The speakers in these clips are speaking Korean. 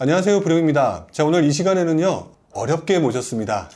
안녕하세요, 부룡입니다. 자, 오늘 이 시간에는요, 어렵게 모셨습니다.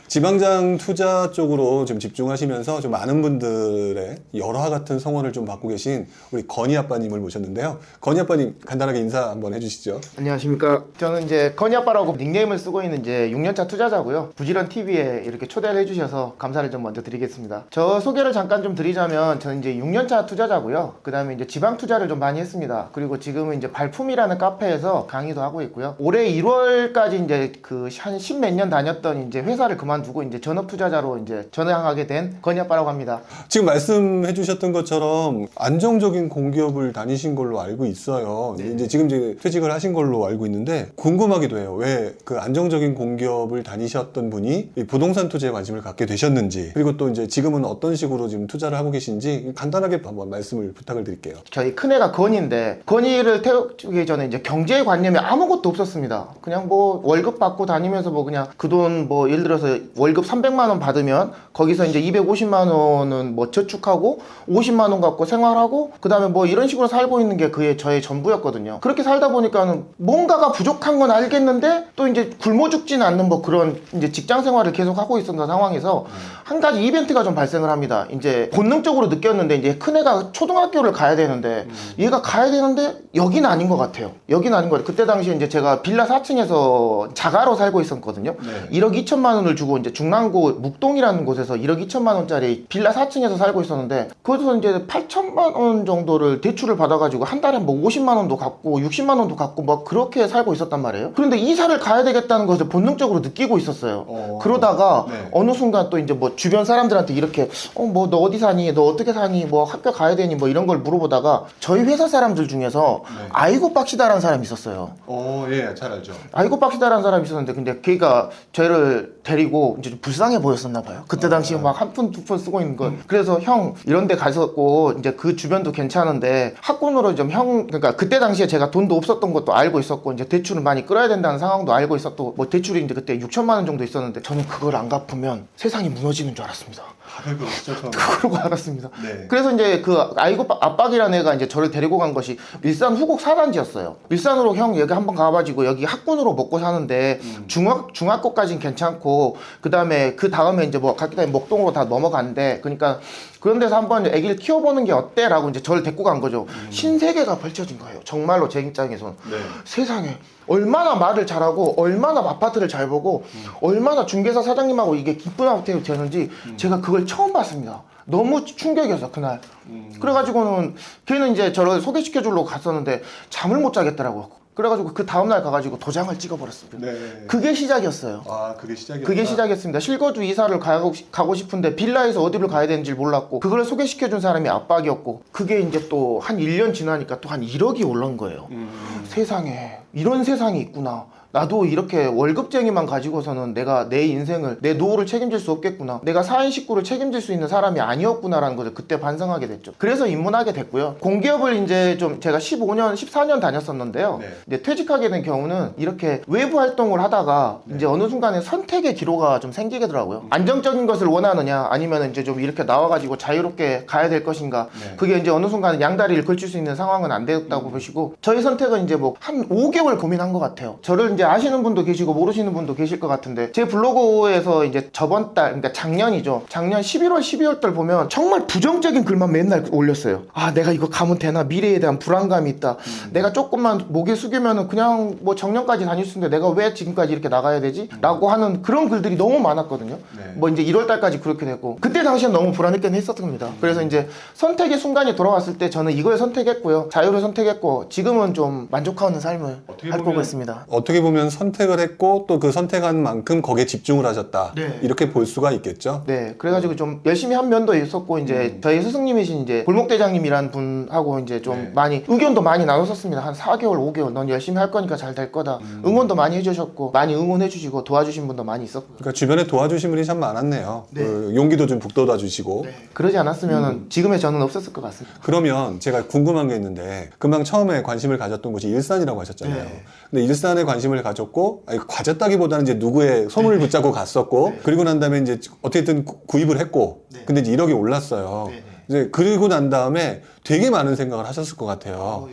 지방장 투자 쪽으로 좀 집중하시면서 좀 많은 분들의 열화 같은 성원을 좀 받고 계신 우리 건희 아빠님을 모셨는데요. 건희 아빠님 간단하게 인사 한번 해주시죠. 안녕하십니까. 저는 이제 건희 아빠라고 닉네임을 쓰고 있는 이제 6년차 투자자고요. 부지런 TV에 이렇게 초대를 해주셔서 감사를 좀 먼저 드리겠습니다. 저 소개를 잠깐 좀 드리자면 저는 이제 6년차 투자자고요. 그 다음에 이제 지방 투자를 좀 많이 했습니다. 그리고 지금은 이제 발품이라는 카페에서 강의도 하고 있고요. 올해 1월까지 이제 그 한 10몇 년 다녔던 이제 회사를 그만두고 이제 전업 투자자로 이제 전향하게 된 건희 아빠라고 합니다. 지금 말씀해 주셨던 것처럼 안정적인 공기업을 다니신 걸로 알고 있어요. 네. 이제 퇴직을 하신 걸로 알고 있는데 궁금하기도 해요. 왜 그 안정적인 공기업을 다니셨던 분이 이 부동산 투자에 관심을 갖게 되셨는지, 그리고 또 이제 지금은 어떤 식으로 지금 투자를 하고 계신지 간단하게 한번 말씀을 부탁을 드릴게요. 저희 큰애가 건희인데, 건희를 태우기 전에 이제 경제관념이 아무것도 없었습니다. 그냥 뭐 월급 받고 다니면서 뭐 그냥 그 돈 뭐 예를 들어서 월급 300만 원 받으면 거기서 이제 250만 원은 뭐 저축하고 50만 원 갖고 생활하고 그 다음에 뭐 이런 식으로 살고 있는 게 그게 저의 전부였거든요. 그렇게 살다 보니까는 뭔가가 부족한 건 알겠는데 또 이제 굶어 죽지는 않는 뭐 그런 이제 직장 생활을 계속 하고 있었던 상황에서 한 가지 이벤트가 좀 발생을 합니다. 이제 본능적으로 느꼈는데, 이제 큰애가 초등학교를 가야 되는데 얘가 가야 되는데 여기는 아닌 것 같아요. 여기는 아닌 것 같아요. 그때 당시에 이제 제가 빌라 4층에서 자가로 살고 있었거든요. 네. 1억 2천만 원을 주고 이제 중랑구 묵동이라는 곳에서 1억 2천만 원짜리 빌라 4층에서 살고 있었는데, 거기서 이제 8천만 원 정도를 대출을 받아가지고 한 달에 뭐 50만 원도 갚고 60만 원도 갚고 뭐 그렇게 살고 있었단 말이에요. 그런데 이사를 가야 되겠다는 것을 본능적으로 느끼고 있었어요. 그러다가 네. 어느 순간 또 이제 뭐 주변 사람들한테 이렇게 뭐 너 어디 사니? 너 어떻게 사니? 뭐 학교 가야 되니? 뭐 이런 걸 물어보다가 저희 회사 사람들 중에서 네. 아이고 빡시다라는 사람이 있었어요. 예, 잘 알죠. 아이고 빡시다라는 사람이 있었는데, 근데 걔가 저를 데리고 이제 좀 불쌍해 보였었나 봐요. 그때 당시에 막 한 푼 두 푼 쓰고 있는 거. 그래서 형 이런 데 갔었고 이제 그 주변도 괜찮은데 학군으로 좀 그러니까 그때 당시에 제가 돈도 없었던 것도 알고 있었고 이제 대출을 많이 끌어야 된다는 상황도 알고 있었고 뭐 대출이 이제 그때 6천만 원 정도 있었는데, 저는 그걸 안 갚으면 세상이 무너지는 줄 알았습니다. 다들 그렇죠. 그러고 알았습니다. 네. 그래서 이제 그 아이고 압박이라는 애가 이제 저를 데리고 간 것이 일산 후곡 사단지였어요. 일산으로 형 여기 한번 가가지고 여기 학군으로 먹고 사는데 중학교까지는 괜찮고 그 다음에 이제 뭐 갔기 때문에 목동으로 다 넘어간대. 그러니까 그런 데서 한번 애기를 키워보는 게 어때? 라고 이제 저를 데리고 간 거죠. 신세계가 펼쳐진 거예요. 정말로 제 입장에서는. 네. 세상에 얼마나 말을 잘하고 얼마나 아파트를 잘 보고 얼마나 중개사 사장님하고 이게 기쁜 아파트가 되는지 제가 그걸 처음 봤습니다. 너무 충격이었어 그날. 그래가지고는 걔는 이제 저를 소개시켜 주려고 갔었는데 잠을 못 자겠더라고요. 그래가지고 그 다음날 가가지고 도장을 찍어버렸습니다. 네. 그게 시작이었어요. 아, 그게 시작이었다. 그게 시작이었습니다. 실거주 이사를 가고 싶은데 빌라에서 어디를 가야 되는지 몰랐고 그걸 소개시켜준 사람이 압박이었고, 그게 이제 또 한 1년 지나니까 또 한 1억이 올라온 거예요. 세상에 이런 세상이 있구나. 나도 이렇게 월급쟁이만 가지고서는 내가 내 인생을, 내 노후를 책임질 수 없겠구나. 내가 4인 식구를 책임질 수 있는 사람이 아니었구나라는 것을 그때 반성하게 됐죠. 그래서 입문하게 됐고요. 공기업을 이제 좀 제가 15년, 14년 다녔었는데요. 네. 이제 퇴직하게 된 경우는 이렇게 외부 활동을 하다가 이제 어느 순간에 선택의 기로가 좀 생기게 되더라고요. 안정적인 것을 원하느냐, 아니면 이제 좀 이렇게 나와가지고 자유롭게 가야 될 것인가. 네. 그게 이제 어느 순간에 양다리를 걸칠 수 있는 상황은 안 되었다고 보시고, 저희 선택은 이제 뭐 한 5개월 고민한 것 같아요. 저를 이제 아시는 분도 계시고 모르시는 분도 계실 것 같은데, 제 블로그에서 이제 저번 달, 그러니까 작년이죠. 작년 11월, 12월 달 보면 정말 부정적인 글만 맨날 올렸어요. 아, 내가 이거 가면 되나? 미래에 대한 불안감이 있다. 내가 조금만 목에 숙이면은 그냥 뭐 정년까지 다닐 수 있는데 내가 왜 지금까지 이렇게 나가야 되지? 라고 하는 그런 글들이 너무 많았거든요. 네. 뭐 이제 1월 달까지 그렇게 됐고, 그때 당시엔 너무 불안했긴 했었던 겁니다. 그래서 이제 선택의 순간이 돌아왔을 때 저는 이걸 선택했고요. 자유를 선택했고, 지금은 좀 만족하는 삶을 살고 있습니다. 어떻게 보면 선택을 했고 또 그 선택한 만큼 거기에 집중을 하셨다. 네. 이렇게 볼 수가 있겠죠. 네, 그래가지고 좀 열심히 한 면도 있었고, 이제 저희 스승님이신 이제 골목대장님이란 분하고 이제 좀 네. 많이 의견도 많이 나눴었습니다. 한 4개월, 5개월, 넌 열심히 할 거니까 잘 될 거다. 응원도 많이 해주셨고, 많이 응원해주시고 도와주신 분도 많이 있었고. 그러니까 주변에 도와주신 분이 참 많았네요. 네. 그 용기도 좀 북돋아 주시고. 그러지 않았으면 지금의 저는 없었을 것 같습니다. 그러면 제가 궁금한 게 있는데, 금방 처음에 관심을 가졌던 곳이 일산이라고 하셨잖아요. 네. 근데 일산에 관심을 가졌고, 아니, 가졌다기보다는 이제 누구의 소문을 붙잡고 갔었고, 그리고 난 다음에 이제 어떻게든 구입을 했고, 근데 이제 1억이 올랐어요. 이제 그리고 난 다음에 되게 많은 생각을 하셨을 것 같아요.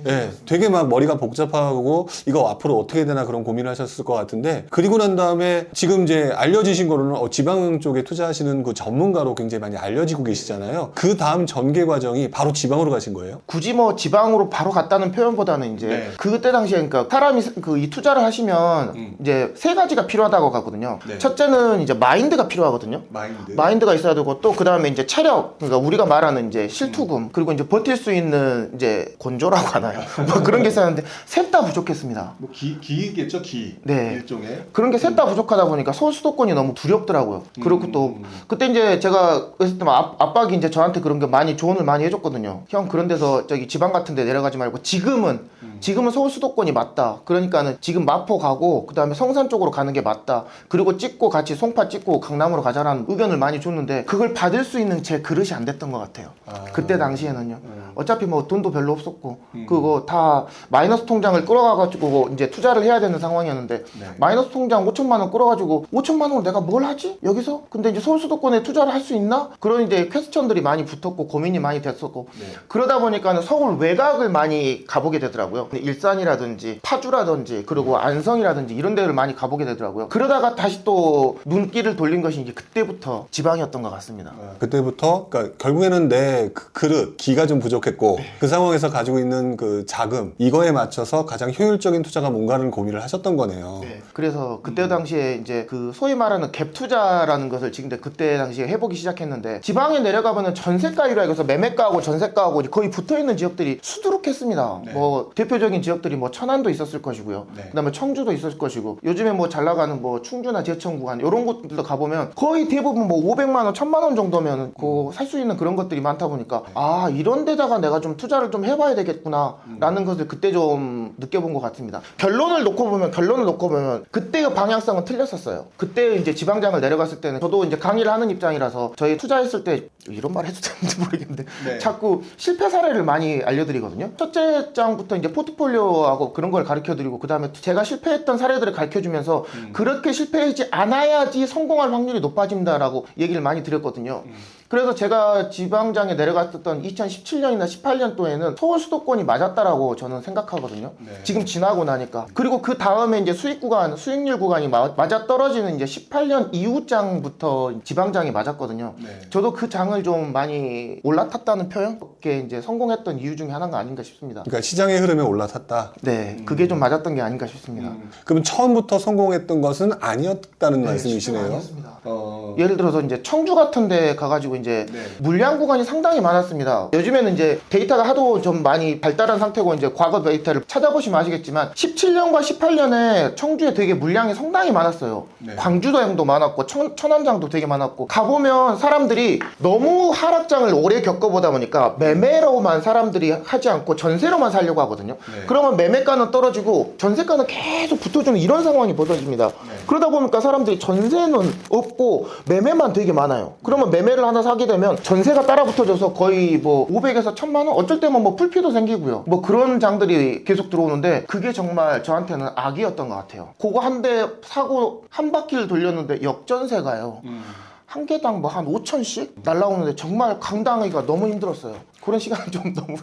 예, 되게 막 머리가 복잡하고 이거 앞으로 어떻게 되나 그런 고민을 하셨을 것 같은데, 그리고 난 다음에 지금 이제 알려지신 거로는 지방 쪽에 투자하시는 그 전문가로 굉장히 많이 알려지고 계시잖아요. 그 다음 전개 과정이 바로 지방으로 가신 거예요? 굳이 뭐 지방으로 바로 갔다는 표현보다는 이제 네. 그때 당시에 그러니까 사람이 그 이 투자를 하시면 이제 세 가지가 필요하다고 하거든요. 네. 첫째는 이제 마인드가 필요하거든요. 마인드가 있어야 되고, 또 그다음에 이제 체력, 그러니까 우리가 말하는 이제 실투금, 그리고 이제 버틸 수 있는 이제 건조라고 하나요? 뭐 그런 게 있었는데 셋 다 부족했습니다. 뭐 기겠죠, 기. 네. 일종의. 그런 게 셋 다 부족하다 보니까 서울 수도권이 너무 두렵더라고요. 그리고 또 그때 이제 제가 그랬을 때 압박이 이제 저한테 그런 게 많이 조언을 많이 해줬거든요. 형, 그런 데서 저기 지방 같은 데 내려가지 말고 지금은 서울 수도권이 맞다. 그러니까는 지금 마포 가고 그다음에 성산 쪽으로 가는 게 맞다. 그리고 찍고 같이 송파 찍고 강남으로 가자라는 의견을 많이 줬는데, 그걸 받을 수 있는 제 그릇이 안 됐던 것 같아요. 그때 당시에는요. 어차피 뭐 돈도 별로 없었고 그거 다 마이너스 통장을 끌어가가지고 이제 투자를 해야 되는 상황이었는데, 마이너스 통장 5천만 원 끌어가지고 5천만 원으로 내가 뭘 하지? 여기서? 근데 이제 서울 수도권에 투자를 할 수 있나? 그런 이제 퀘스천들이 많이 붙었고 고민이 많이 됐었고, 그러다 보니까는 서울 외곽을 많이 가보게 되더라고요. 일산이라든지 파주라든지 그리고 안성이라든지 이런 데를 많이 가보게 되더라고요. 그러다가 다시 또 눈길을 돌린 것이 이제 그때부터 지방이었던 것 같습니다. 그때부터 그러니까 결국에는 내 그릇, 기가 좀 부족했고 그 상황에서 가지고 있는 그 자금, 이거에 맞춰서 가장 효율적인 투자가 뭔가를 고민을 하셨던 거네요. 그래서 그때 당시에 이제 그 소위 말하는 갭 투자라는 것을 지금 그때 당시에 해보기 시작했는데, 지방에 내려가면은 전세가율에 해서 매매가하고 전세가하고 거의 붙어있는 지역들이 수두룩했습니다. 뭐 대표적인 지역들이 뭐 천안도 있었을 것이고요. 그다음에 청주도 있었을 것이고, 요즘에 뭐 잘 나가는 뭐 충주나 제천 구간 이런 곳들도 가보면 거의 대부분 뭐 500만 원, 1000만 원 정도면 그 살 수 있는 그런 것들이 많다 보니까, 아, 이런 데다가 내가 좀 투자를 좀 해봐야 되겠구나 라는 것을 그때 좀 느껴본 것 같습니다. 결론을 놓고 보면 그때의 방향성은 틀렸었어요. 그때 이제 지방장을 내려갔을 때는 저도 이제 강의를 하는 입장이라서 저희 투자했을 때 이런 말 해도 되는지 모르겠는데 자꾸 실패 사례를 많이 알려드리거든요. 첫째 장부터 이제 포트폴리오하고 그런 걸 가르쳐드리고, 그 다음에 제가 실패했던 사례들을 가르쳐주면서 그렇게 실패하지 않아야지 성공할 확률이 높아진다라고 얘기를 많이 드렸거든요. 그래서 제가 지방장에 내려갔었던 2017년이나 18년도에는 서울 수도권이 맞았다라고 저는 생각하거든요. 지금 지나고 나니까. 그리고 그 다음에 이제 수익률 구간이 맞아 떨어지는 이제 18년 이후 장부터 지방장이 맞았거든요. 저도 그 장을 좀 많이 올라탔다는 표현? 그게 이제 성공했던 이유 중에 하나가 아닌가 싶습니다. 그러니까 시장의 흐름에 올라탔다. 네, 그게 좀 맞았던 게 아닌가 싶습니다. 그럼 처음부터 성공했던 것은 아니었다는 말씀이시네요. 아니었습니다. 예를 들어서 이제 청주 같은 데 가가지고 이제 물량 구간이 상당히 많았습니다. 요즘에는 이제 데이터가 하도 좀 많이 발달한 상태고 이제 과거 데이터를 찾아보시면 아시겠지만 17년과 18년에 청주에 되게 물량이 상당히 많았어요. 광주도장도 많았고 천안장도 되게 많았고, 가보면 사람들이 너무 하락장을 오래 겪어보다 보니까 매매로만 사람들이 하지 않고 전세로만 살려고 하거든요. 그러면 매매가는 떨어지고 전세가는 계속 붙어주는 이런 상황이 벌어집니다. 그러다 보니까 사람들이 전세는 없고 매매만 되게 많아요. 그러면 매매를 하나 사게 되면 전세가 따라 붙어져서 거의 뭐 500에서 1000만 원? 어쩔 때면 뭐 풀피도 생기고요. 뭐 그런 장들이 계속 들어오는데, 그게 정말 저한테는 악이었던 것 같아요. 그거 한 대 사고 한 바퀴를 돌렸는데 역전세가요. 한 개당 뭐 한 5천씩 날라오는데 정말 감당하기가 너무 힘들었어요. 그런 시간은 좀 너무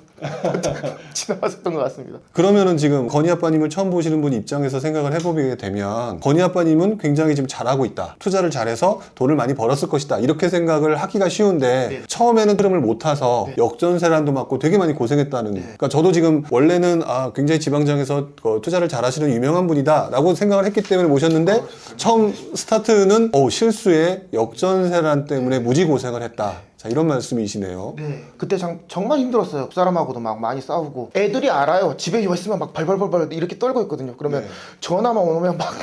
지나갔었던 것 같습니다. 그러면은 지금 건희 아빠님을 처음 보시는 분 입장에서 생각을 해보게 되면, 건희 아빠님은 굉장히 지금 잘하고 있다, 투자를 잘해서 돈을 많이 벌었을 것이다, 이렇게 생각을 하기가 쉬운데 처음에는 흐름을 못 타서 역전세란도 맞고 되게 많이 고생했다는. 그러니까 저도 지금 원래는 굉장히 지방장에서 투자를 잘하시는 유명한 분이다 라고 생각을 했기 때문에 모셨는데, 처음 스타트는 실수에 역전세란 때문에 무지 고생을 했다. 자, 이런 말씀이시네요. 네, 그때 정말 힘들었어요. 그 사람하고도 막 많이 싸우고, 애들이 알아요. 집에 있으면 막 발발발발 이렇게 떨고 있거든요. 그러면 전화만 오면 막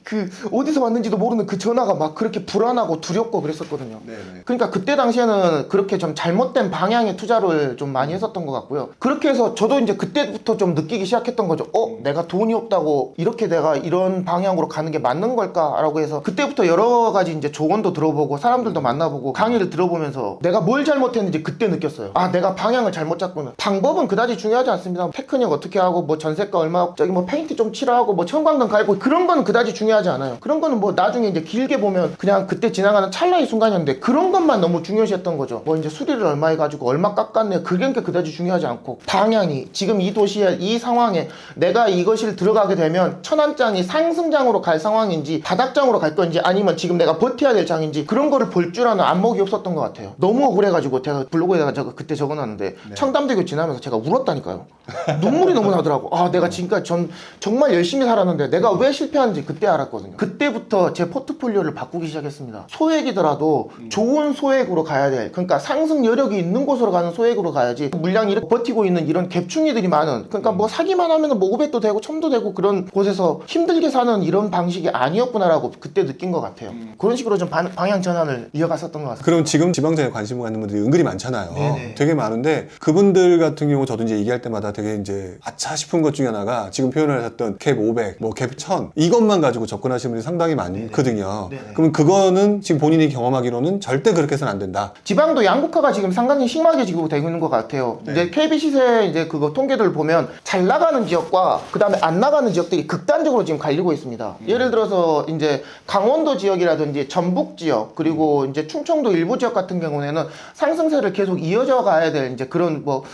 그 어디서 왔는지도 모르는 그 전화가 막 그렇게 불안하고 두렵고 그랬었거든요. 그러니까 그때 당시에는 그렇게 좀 잘못된 방향의 투자를 좀 많이 했었던 것 같고요. 그렇게 해서 저도 이제 그때부터 좀 느끼기 시작했던 거죠. 내가 돈이 없다고 이렇게 내가 이런 방향으로 가는 게 맞는 걸까라고 해서, 그때부터 여러 가지 이제 조언도 들어보고 사람들도 만나보고 강의를 들어보면서 내가 내가 뭘 잘못했는지 그때 느꼈어요. 아, 내가 방향을 잘못 잡구나. 방법은 그다지 중요하지 않습니다. 테크닉 어떻게 하고 뭐 전세가 얼마, 저기 뭐 페인트 좀 칠하고 뭐 형광등 갈고 그런 거는 그다지 중요하지 않아요. 그런 거는 뭐 나중에 이제 길게 보면 그냥 그때 지나가는 찰나의 순간이었는데 그런 것만 너무 중요시했던 거죠. 뭐 이제 수리를 얼마 해가지고 얼마 깎았네, 그게 그다지 중요하지 않고 방향이 지금 이 도시에 이 상황에 내가 이것을 들어가게 되면 천안장이 상승장으로 갈 상황인지 바닥장으로 갈 건지 아니면 지금 내가 버텨야 될 장인지 그런 거를 볼 줄 아는 안목이 없었던 것 같아요. 너무 억울해가지고 제가 블로그에다가 그때 적어놨는데 청담대교 지나면서 제가 울었다니까요. 눈물이 너무 나더라고. 아, 내가 지금까지 정말 열심히 살았는데 내가 왜 실패하는지 그때 알았거든요. 그때부터 제 포트폴리오를 바꾸기 시작했습니다. 소액이더라도 좋은 소액으로 가야 돼. 그러니까 상승 여력이 있는 곳으로 가는 소액으로 가야지 물량이 이렇게 버티고 있는 이런 갭충이들이 많은, 그러니까 뭐 사기만 하면 뭐 500도 되고 1000도 되고 그런 곳에서 힘들게 사는 이런 방식이 아니었구나라고 그때 느낀 것 같아요. 그런 식으로 좀 방향 전환을 이어갔었던 것 같습니다. 그럼 지금 지방장에 관심을 갖는 분들이 은근히 많잖아요. 네네. 되게 많은데 그분들 같은 경우 저도 이제 얘기할 때마다 되게 이제 아차 싶은 것 중에 하나가 지금 표현을 하셨던 캡 500, 뭐 캡 1000 이것만 가지고 접근하시는 분들이 상당히 많거든요. 네네. 그러면 그거는 지금 본인이 경험하기로는 절대 그렇게 해서는 안 된다. 지방도 양극화가 지금 상당히 심하게 지금 되고 있는 것 같아요. 이제 KB 시세 이제 그거 통계들을 보면 잘 나가는 지역과 그 다음에 안 나가는 지역들이 극단적으로 지금 갈리고 있습니다. 예를 들어서 이제 강원도 지역이라든지 전북 지역 그리고 이제 충청도 일부 지역 같은 경우에는 상승세를 계속 이어져 가야 될 이제 그런 뭐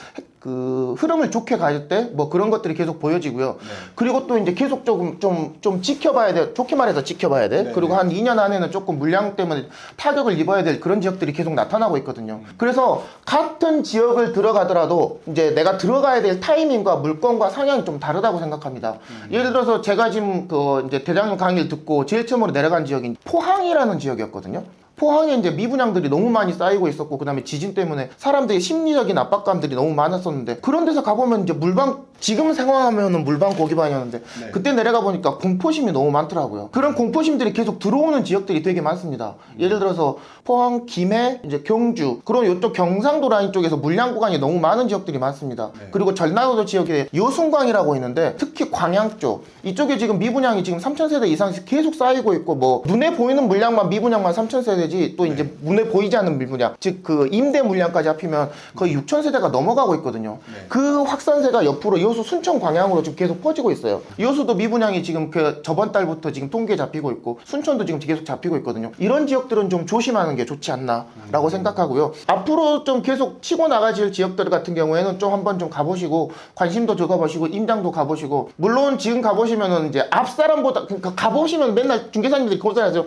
그 흐름을 좋게 갈 때 뭐 그런 것들이 계속 보여지고요. 그리고 또 이제 계속 좀 지켜봐야 돼. 좋게 말해서 지켜봐야 돼. 그리고 한 2년 안에는 조금 물량 때문에 타격을 입어야 될 그런 지역들이 계속 나타나고 있거든요. 그래서 같은 지역을 들어가더라도 이제 내가 들어가야 될 타이밍과 물건과 상향이 좀 다르다고 생각합니다. 예를 들어서 제가 지금 그 이제 대장님 강의를 듣고 제일 처음으로 내려간 지역인 포항이라는 지역이었거든요. 포항에 이제 미분양들이 너무 많이 쌓이고 있었고 그 다음에 지진 때문에 사람들이 심리적인 압박감들이 너무 많았었는데 그런 데서 가보면 이제 물방 지금 생각하면은 물방 고기반이었는데 그때 내려가 보니까 공포심이 너무 많더라고요. 그런 공포심들이 계속 들어오는 지역들이 되게 많습니다. 예를 들어서 포항, 김해, 이제 경주 그런 이쪽 경상도 라인 쪽에서 물량 구간이 너무 많은 지역들이 많습니다. 그리고 전라도 지역에 여순광이라고 있는데 특히 광양 쪽 이쪽에 지금 미분양이 지금 3,000세대 이상씩 계속 쌓이고 있고 뭐 눈에 보이는 물량만 미분양만 3,000세대 또 이제 눈에 보이지 않는 물량, 즉 그 임대 물량까지 합히면 거의 6,000세대가 넘어가고 있거든요. 그 확산세가 옆으로 여수 순천 광양으로 지금 계속 퍼지고 있어요. 여수도 미분양이 지금 그 저번 달부터 지금 통계 잡히고 있고 순천도 지금 계속 잡히고 있거든요. 이런 지역들은 좀 조심하는 게 좋지 않나라고 생각하고요. 앞으로 좀 계속 치고 나가질 지역들 같은 경우에는 좀 한번 좀 가보시고 관심도 적어보시고 임장도 가보시고 물론 지금 가보시면은 이제 앞 사람보다 그러니까 가보시면 맨날 중개사님들이 고소하죠.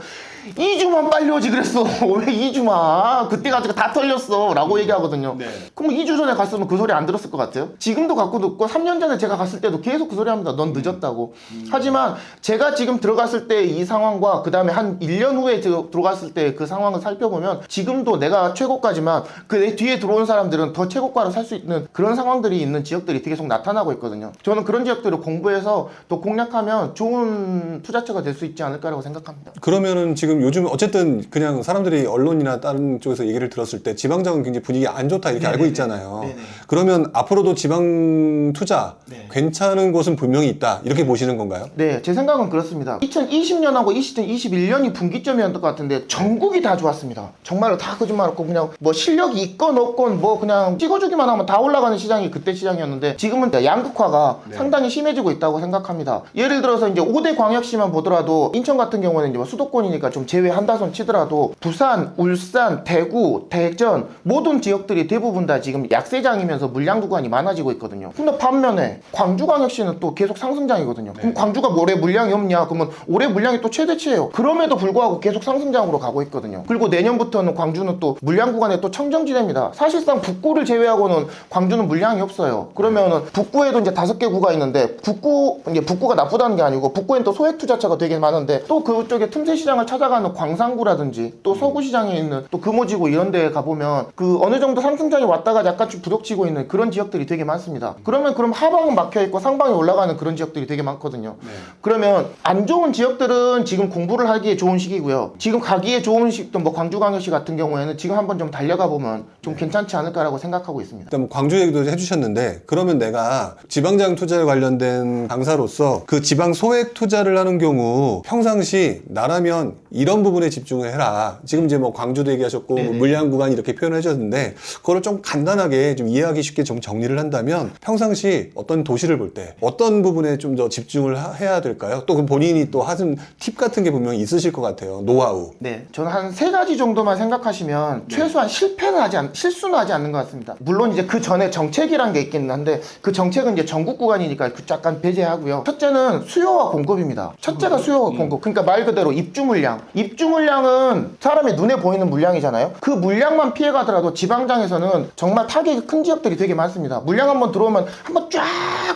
2주만 빨리 오지 그랬어. 왜 2주만? 그때 가지고 다 털렸어. 라고 얘기하거든요. 그럼 2주 전에 갔으면 그 소리 안 들었을 것 같아요? 지금도 갖고 듣고 3년 전에 제가 갔을 때도 계속 그 소리 합니다. 넌 늦었다고. 하지만 제가 지금 들어갔을 때 이 상황과 그 다음에 한 1년 후에 들어갔을 때 그 상황을 살펴보면 지금도 내가 최고가지만 그 내 뒤에 들어온 사람들은 더 최고가로 살 수 있는 그런 상황들이 있는 지역들이 계속 나타나고 있거든요. 저는 그런 지역들을 공부해서 또 공략하면 좋은 투자처가 될 수 있지 않을까라고 생각합니다. 그러면은 지금 요즘 어쨌든 그냥 사람들이 언론이나 다른 쪽에서 얘기를 들었을 때 지방장은 굉장히 분위기가 안 좋다 이렇게 알고 있잖아요. 그러면 앞으로도 지방 투자 괜찮은 곳은 분명히 있다 이렇게 보시는 건가요? 네, 제 생각은 그렇습니다. 2020년하고 2021년이 분기점이었던 것 같은데 전국이 다 좋았습니다. 정말로 다 거짓말 없고 그냥 뭐 실력이 있건 없건 뭐 그냥 찍어주기만 하면 다 올라가는 시장이 그때 시장이었는데 지금은 양극화가 상당히 심해지고 있다고 생각합니다. 예를 들어서 이제 5대 광역시만 보더라도 인천 같은 경우는 이제 뭐 수도권이니까 좀 제외한다 손 치더라도 부산, 울산, 대구, 대전 모든 지역들이 대부분 다 지금 약세장이면서 물량 구간이 많아지고 있거든요. 근데 반면에 광주광역시는 또 계속 상승장이거든요. 그럼 광주가 올해 물량이 없냐? 그러면 올해 물량이 또 최대치예요. 그럼에도 불구하고 계속 상승장으로 가고 있거든요. 그리고 내년부터는 광주는 또 물량 구간에 또 청정지대입니다. 사실상 북구를 제외하고는 광주는 물량이 없어요. 그러면은 북구에도 이제 5개 구가 있는데 이제 북구가 나쁘다는 게 아니고 북구엔 또 소액 투자처가 되게 많은데 또 그쪽에 틈새 시장을 찾아가는 광산구라든지 또 서구시장에 있는 또 금오지구 이런 데에 가보면 그 어느 정도 상승장이 왔다가 약간 좀 부독치고 펼치고 있는 그런 지역들이 되게 많습니다. 그럼 하방은 막혀있고 상방이 올라가는 그런 지역들이 되게 많거든요. 그러면 안 좋은 지역들은 지금 공부를 하기에 좋은 시기고요. 지금 가기에 좋은 시기도 뭐 광주광역시 같은 경우에는 지금 한번 좀 달려가 보면 좀 괜찮지 않을까라고 생각하고 있습니다. 일단 광주 얘기도 해주셨는데 그러면 내가 지방장 투자에 관련된 강사로서 그 지방 소액 투자를 하는 경우 평상시 나라면 이런 부분에 집중을 해라. 지금 이제 뭐 광주도 얘기하셨고 뭐 물량 구간 이렇게 표현해 주셨는데 그거를 좀 간단하게 좀 이해하기 쉽게 좀 정리를 한다면 평상시 어떤 도시를 볼 때 어떤 부분에 좀 더 집중을 해야 될까요? 또 그 본인이 또 하는 팁 같은 게 분명히 있으실 것 같아요. 노하우. 네, 저는 한 3가지 정도만 생각하시면 최소한 실수는 하지 않는 것 같습니다. 물론 이제 그 전에 정책이란 게 있긴 한데 그 정책은 이제 전국 구간이니까 그 약간 배제하고요. 첫째는 수요와 공급입니다. 첫째가 수요와 공급. 그러니까 말 그대로 입주 물량. 입주 물량은 사람의 눈에 보이는 물량이잖아요. 그 물량만 피해가더라도 지방장에서는 정말 타격이 큰 지역들이 되게 많습니다. 물량 한번 들어오면 한번 쫙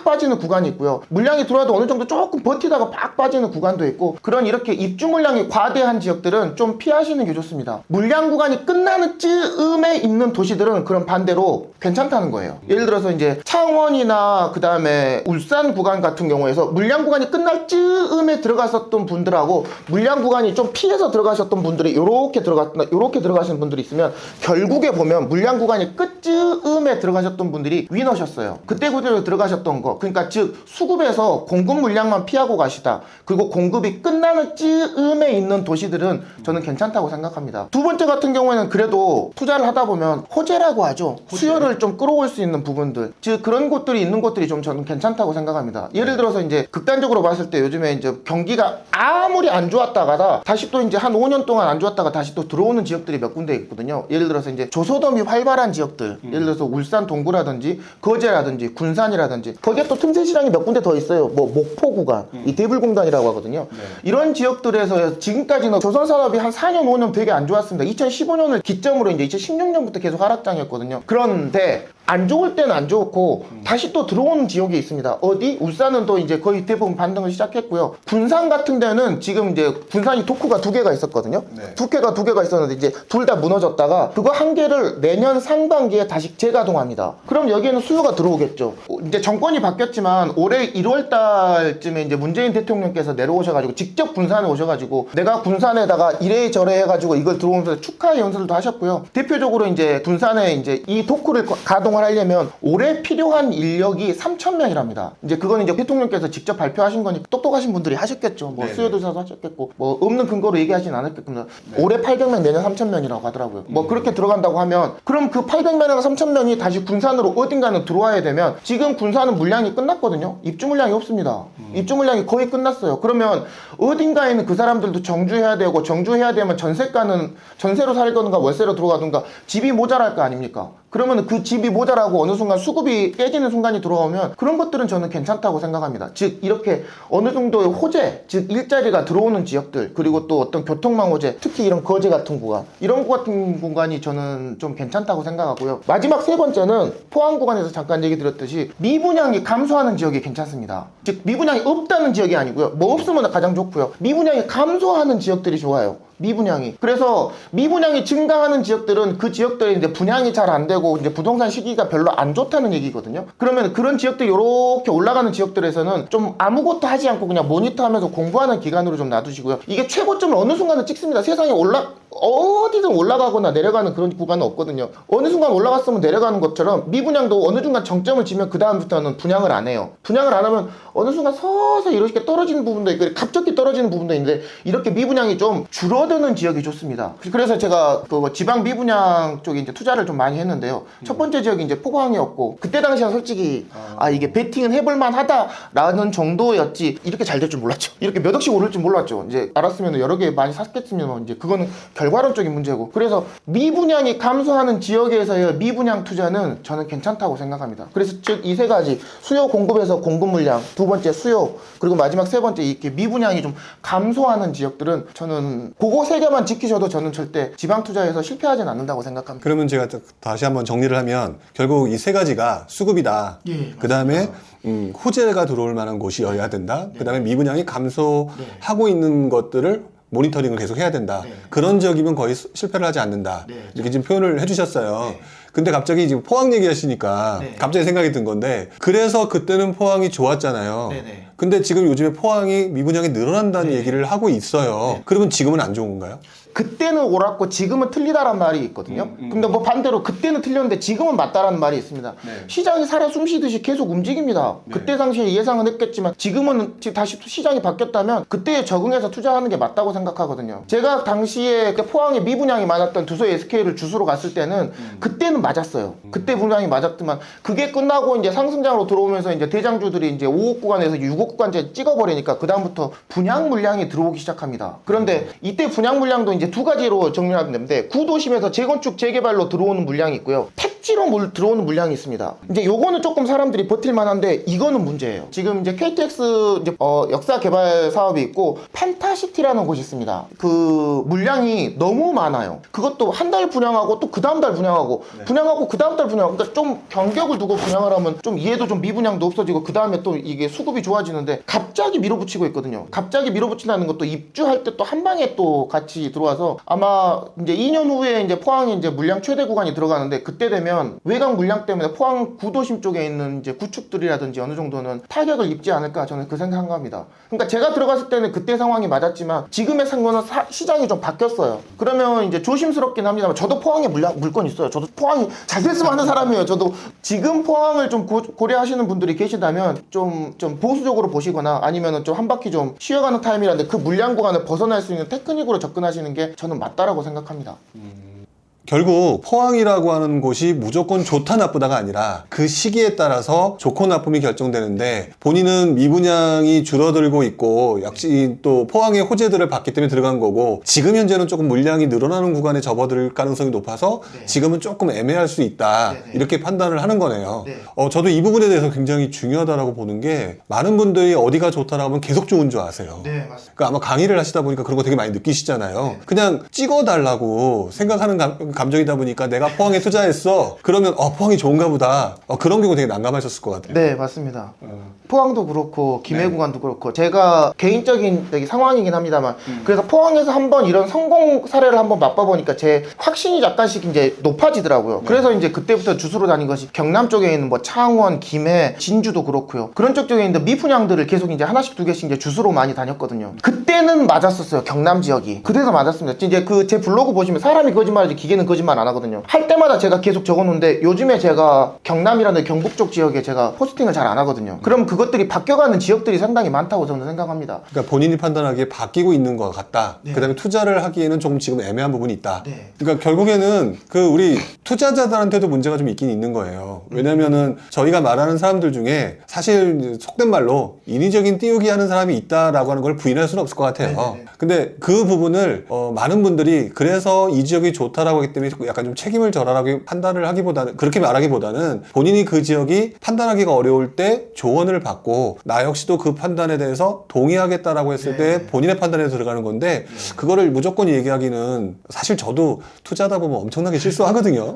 빠지는 구간이 있고요. 물량이 들어와도 어느 정도 조금 버티다가 팍 빠지는 구간도 있고 그런 이렇게 입주 물량이 과대한 지역들은 좀 피하시는 게 좋습니다. 물량 구간이 끝나는 쯤에 있는 도시들은 그런 반대로 괜찮다는 거예요. 예를 들어서 이제 창원이나 그 다음에 울산 구간 같은 경우에서 물량 구간이 끝날 쯤에 들어갔었던 분들하고 물량 구간이 좀 피해서 들어가셨던 분들이 요렇게 들어가시는 분들이 있으면 결국에 보면 물량 구간이 끝쯤에 들어가셨던 분들이 위너셨어요. 그때 그대로 들어가셨던 거. 그러니까 즉 수급에서 공급 물량만 피하고 가시다. 그리고 공급이 끝나는 쯤에 있는 도시들은 저는 괜찮다고 생각합니다. 두 번째 같은 경우에는 그래도 투자를 하다 보면 호재라고 하죠. 수요를 좀 끌어올 수 있는 부분들. 즉 그런 곳들이 있는 곳들이 좀 저는 괜찮다고 생각합니다. 예를 들어서 이제 극단적으로 봤을 때 요즘에 이제 경기가 아무리 안 좋았다가다 다시 또 이제 한 5년 동안 안 좋았다가 다시 또 들어오는 지역들이 몇 군데 있거든요. 예를 들어서 이제 조소돔이 활발한 지역들. 예를 들어서 울산 동구라든지 거제라든지 군산이라든지 거기에 또 틈새 시장이 몇 군데 더 있어요. 뭐 목포 구간, 이 대불공단이라고 하거든요. 이런 지역들에서 지금까지는 조선산업이 한 4년 5년 되게 안 좋았습니다. 2015년을 기점으로 이제 2016년부터 계속 하락장이었거든요. 그런데 안 좋을 때는 안 좋고 다시 또 들어오는 지역이 있습니다. 어디? 울산은 또 이제 거의 대부분 반등을 시작했고요. 군산 같은 데는 지금 이제 군산이 도쿠가 2개가 있었거든요. 두께가 2개가 있었는데 이제 둘 다 무너졌다가 그거 한 개를 내년 상반기에 다시 재가동합니다. 그럼 여기에는 수요가 들어오겠죠. 이제 정권이 바뀌었지만 올해 1월 달쯤에 이제 문재인 대통령께서 내려오셔가지고 직접 군산에 오셔가지고 내가 군산에다가 이래저래 해가지고 이걸 들어오면서 축하 연설도 하셨고요. 대표적으로 이제 군산에 이제 이 도쿠를 가동을 하려면 올해 필요한 인력이 3,000명이랍니다. 이제 그건 이제 대통령께서 직접 발표하신 거니까 똑똑하신 분들이 하셨겠죠. 뭐 수요조사도 하셨겠고 뭐 없는 근거로 얘기하진 않았겠구나. 올해 800명 내년 3,000명이라고 하더라고요. 뭐 그렇게 들어간다고 하면 그럼 그 800명이나 3,000명이 다시 군산으로 어딘가는 들어와야 되면 지금 군산은 물량이 끝났거든요. 입주 물량이 없습니다. 입주 물량이 거의 끝났어요. 그러면 어딘가에는 그 사람들도 정주해야 되고 정주해야 되면 전세가는 전세로 살거든가 월세로 들어가든가 집이 모자랄 거 아닙니까? 그러면 그 집이 모자라고 어느 순간 수급이 깨지는 순간이 들어오면 그런 것들은 저는 괜찮다고 생각합니다. 즉 이렇게 어느 정도의 호재, 즉 일자리가 들어오는 지역들 그리고 또 어떤 교통망 호재, 특히 이런 거제 같은 구간 이런 것 같은 구간이 저는 좀 괜찮다고 생각하고요. 마지막 세 번째는 포항 구간에서 잠깐 얘기 드렸듯이 미분양이 감소하는 지역이 괜찮습니다. 즉 미분양이 없다는 지역이 아니고요. 뭐 없으면 가장 좋고요. 미분양이 감소하는 지역들이 좋아요. 미분양이. 그래서 미분양이 증가하는 지역들은 그 지역들이 이제 분양이 잘 안 되고 이제 부동산 시기가 별로 안 좋다는 얘기거든요. 그러면 그런 지역들이 이렇게 올라가는 지역들에서는 좀 아무것도 하지 않고 그냥 모니터하면서 공부하는 기간으로 좀 놔두시고요. 이게 최고점을 어느 순간에 찍습니다. 세상에 어디든 올라가거나 내려가는 그런 구간은 없거든요. 어느 순간 올라갔으면 내려가는 것처럼 미분양도 어느 순간 정점을 치면 그 다음부터는 분양을 안 해요. 분양을 안 하면 어느 순간 서서히 이렇게 떨어지는 부분도 있고 갑자기 떨어지는 부분도 있는데 이렇게 미분양이 좀 줄어드는 지역이 좋습니다. 그래서 제가 그 지방 미분양 쪽에 이제 투자를 좀 많이 했는데요. 첫 번째 지역이 이제 포항이었고 그때 당시엔 솔직히 이게 베팅은 해볼만 하다라는 정도였지 이렇게 잘 될 줄 몰랐죠. 이렇게 몇 억씩 오를 줄 몰랐죠. 이제 알았으면 여러 개 많이 샀겠으면 이제 그거는 결과론적인 문제고. 그래서 미분양이 감소하는 지역에서의 미분양 투자는 저는 괜찮다고 생각합니다. 그래서 즉 이 세 가지 수요 공급에서 공급 물량, 두 번째 수요, 그리고 마지막 세 번째 이렇게 미분양이 좀 감소하는 지역들은 저는 그거 세 개만 지키셔도 저는 절대 지방 투자에서 실패하진 않는다고 생각합니다. 그러면 제가 다시 한번 정리를 하면 결국 이 세 가지가 수급이다. 그 다음에 호재가 들어올 만한 곳이어야 된다. 그 다음에 미분양이 감소하고 있는 것들을 모니터링을 계속 해야 된다. 그런 지역이면 거의 실패를 하지 않는다. 이렇게 지금 표현을 해주셨어요. 근데 갑자기 지금 포항 얘기하시니까 네. 갑자기 생각이 든 건데 그래서 그때는 포항이 좋았잖아요. 네네. 근데 지금 요즘에 포항이 미분양이 늘어난다는 네. 얘기를 하고 있어요. 네. 그러면 지금은 안 좋은 건가요? 그때는 옳았고 지금은 틀리다란 말이 있거든요. 근데 뭐 반대로 그때는 틀렸는데 지금은 맞다라는 말이 있습니다. 네. 시장이 살아 숨쉬듯이 계속 움직입니다. 네. 그때 당시에 예상은 했겠지만 지금은 지금 다시 시장이 바뀌었다면 그때에 적응해서 투자하는 게 맞다고 생각하거든요. 제가 당시에 그때 포항에 미분양이 많았던 두서 SK를 주소로 갔을 때는 그때는 맞았어요. 그때 분양이 맞았지만 그게 끝나고 이제 상승장으로 들어오면서 이제 대장주들이 이제 5억 구간에서 6억 구간째 찍어버리니까 그다음부터 분양 물량이 들어오기 시작합니다. 그런데 이때 분양 물량도 이제 두 가지로 정리하면 되는데 구도심에서 재건축 재개발로 들어오는 물량이 있고요. 택지로 들어오는 물량이 있습니다. 이제 요거는 조금 사람들이 버틸 만한데 이거는 문제예요. 지금 이제 KTX 이제 역사 개발 사업이 있고 판타시티라는 곳이 있습니다. 그 물량이 너무 많아요. 그것도 한 달 분양하고 또 그 다음 달 분양하고 분양하고 그 다음 달 분양하고 그러니까 좀 간격을 두고 분양을 하면 좀 이해도 좀 미분양도 없어지고 그 다음에 또 이게 수급이 좋아지는데 갑자기 밀어붙이고 있거든요. 갑자기 밀어붙인다는 것도 입주할 때 또 한 방에 또 같이 들어와서 아마 이제 2년 후에 이제 포항에 이제 물량 최대 구간이 들어가는데 그때 되면 외곽 물량 때문에 포항 구도심 쪽에 있는 이제 구축들이라든지 어느 정도는 타격을 입지 않을까 저는 그 생각합니다. 그러니까 제가 들어갔을 때는 그때 상황이 맞았지만 지금의 상황은 시장이 좀 바뀌었어요. 그러면 이제 조심스럽긴 합니다만 저도 포항에 물건 있어요. 저도 포항이 잘 됐으면 하는 사람이에요. 저도 지금 포항을 좀 고려하시는 분들이 계시다면 좀 보수적으로 보시거나 아니면은 좀 한 바퀴 좀 쉬어가는 타임이라는데 그 물량 구간을 벗어날 수 있는 테크닉으로 접근하시는 게 저는 맞다라고 생각합니다. 결국 포항이라고 하는 곳이 무조건 좋다 나쁘다가 아니라 그 시기에 따라서 좋고 나쁨이 결정되는데 본인은 미분양이 줄어들고 있고 역시 또 포항의 호재들을 봤기 때문에 들어간 거고 지금 현재는 조금 물량이 늘어나는 구간에 접어들 가능성이 높아서 지금은 조금 애매할 수 있다 이렇게 판단을 하는 거네요. 저도 이 부분에 대해서 굉장히 중요하다라고 보는 게 많은 분들이 어디가 좋다라고 하면 계속 좋은 줄 아세요. 네, 맞습니다. 그러니까 아마 강의를 하시다 보니까 그런 거 되게 많이 느끼시잖아요. 그냥 찍어달라고 생각하는 감정이다 보니까 내가 포항에 투자했어. 그러면 포항이 좋은가 보다. 그런 경우 되게 난감하셨을 것 같아요. 네, 맞습니다. 포항도 그렇고 김해구간도 그렇고 제가 개인적인 상황이긴 합니다만 그래서 포항에서 한번 이런 성공 사례를 한번 맛봐보니까 제 확신이 약간씩 이제 높아지더라고요. 그래서 이제 그때부터 주소로 다닌 것이 경남 쪽에 있는 뭐 창원, 김해, 진주도 그렇고요. 그런 쪽 쪽에 있는 미분양들을 계속 이제 하나씩 두 개씩 이제 주소로 많이 다녔거든요. 그때는 맞았었어요. 경남 지역이. 그래서 맞았습니다. 이제 그 제 블로그 보시면 사람이 거짓말하지 기계는 거짓말 안 하거든요. 할 때마다 제가 계속 적어놓는데 요즘에 제가 경남이라는 경북 쪽 지역에 제가 포스팅을 잘 안 하거든요. 그럼 그것들이 바뀌어가는 지역들이 상당히 많다고 저는 생각합니다. 그러니까 본인이 판단하기에 바뀌고 있는 것 같다. 네. 그다음에 투자를 하기에는 조금 지금 애매한 부분이 있다. 네. 그러니까 결국에는 그 우리 투자자들한테도 문제가 좀 있긴 있는 거예요. 왜냐면은 저희가 말하는 사람들 중에 사실 속된 말로 인위적인 띄우기 하는 사람이 있다라고 하는 걸 부인할 수는 없을 것 같아요. 네네네. 근데 그 부분을 많은 분들이 그래서 이 지역이 좋다라고 하기 때문에 약간 좀 책임을 절하라고 판단을 하기보다는 그렇게 말하기보다는 본인이 그 지역이 판단하기가 어려울 때 조언을 받고 나 역시도 그 판단에 대해서 동의하겠다라고 했을 때 본인의 판단에 들어가는 건데 그거를 무조건 얘기하기는 사실 저도 투자하다 보면 엄청나게 실수하거든요.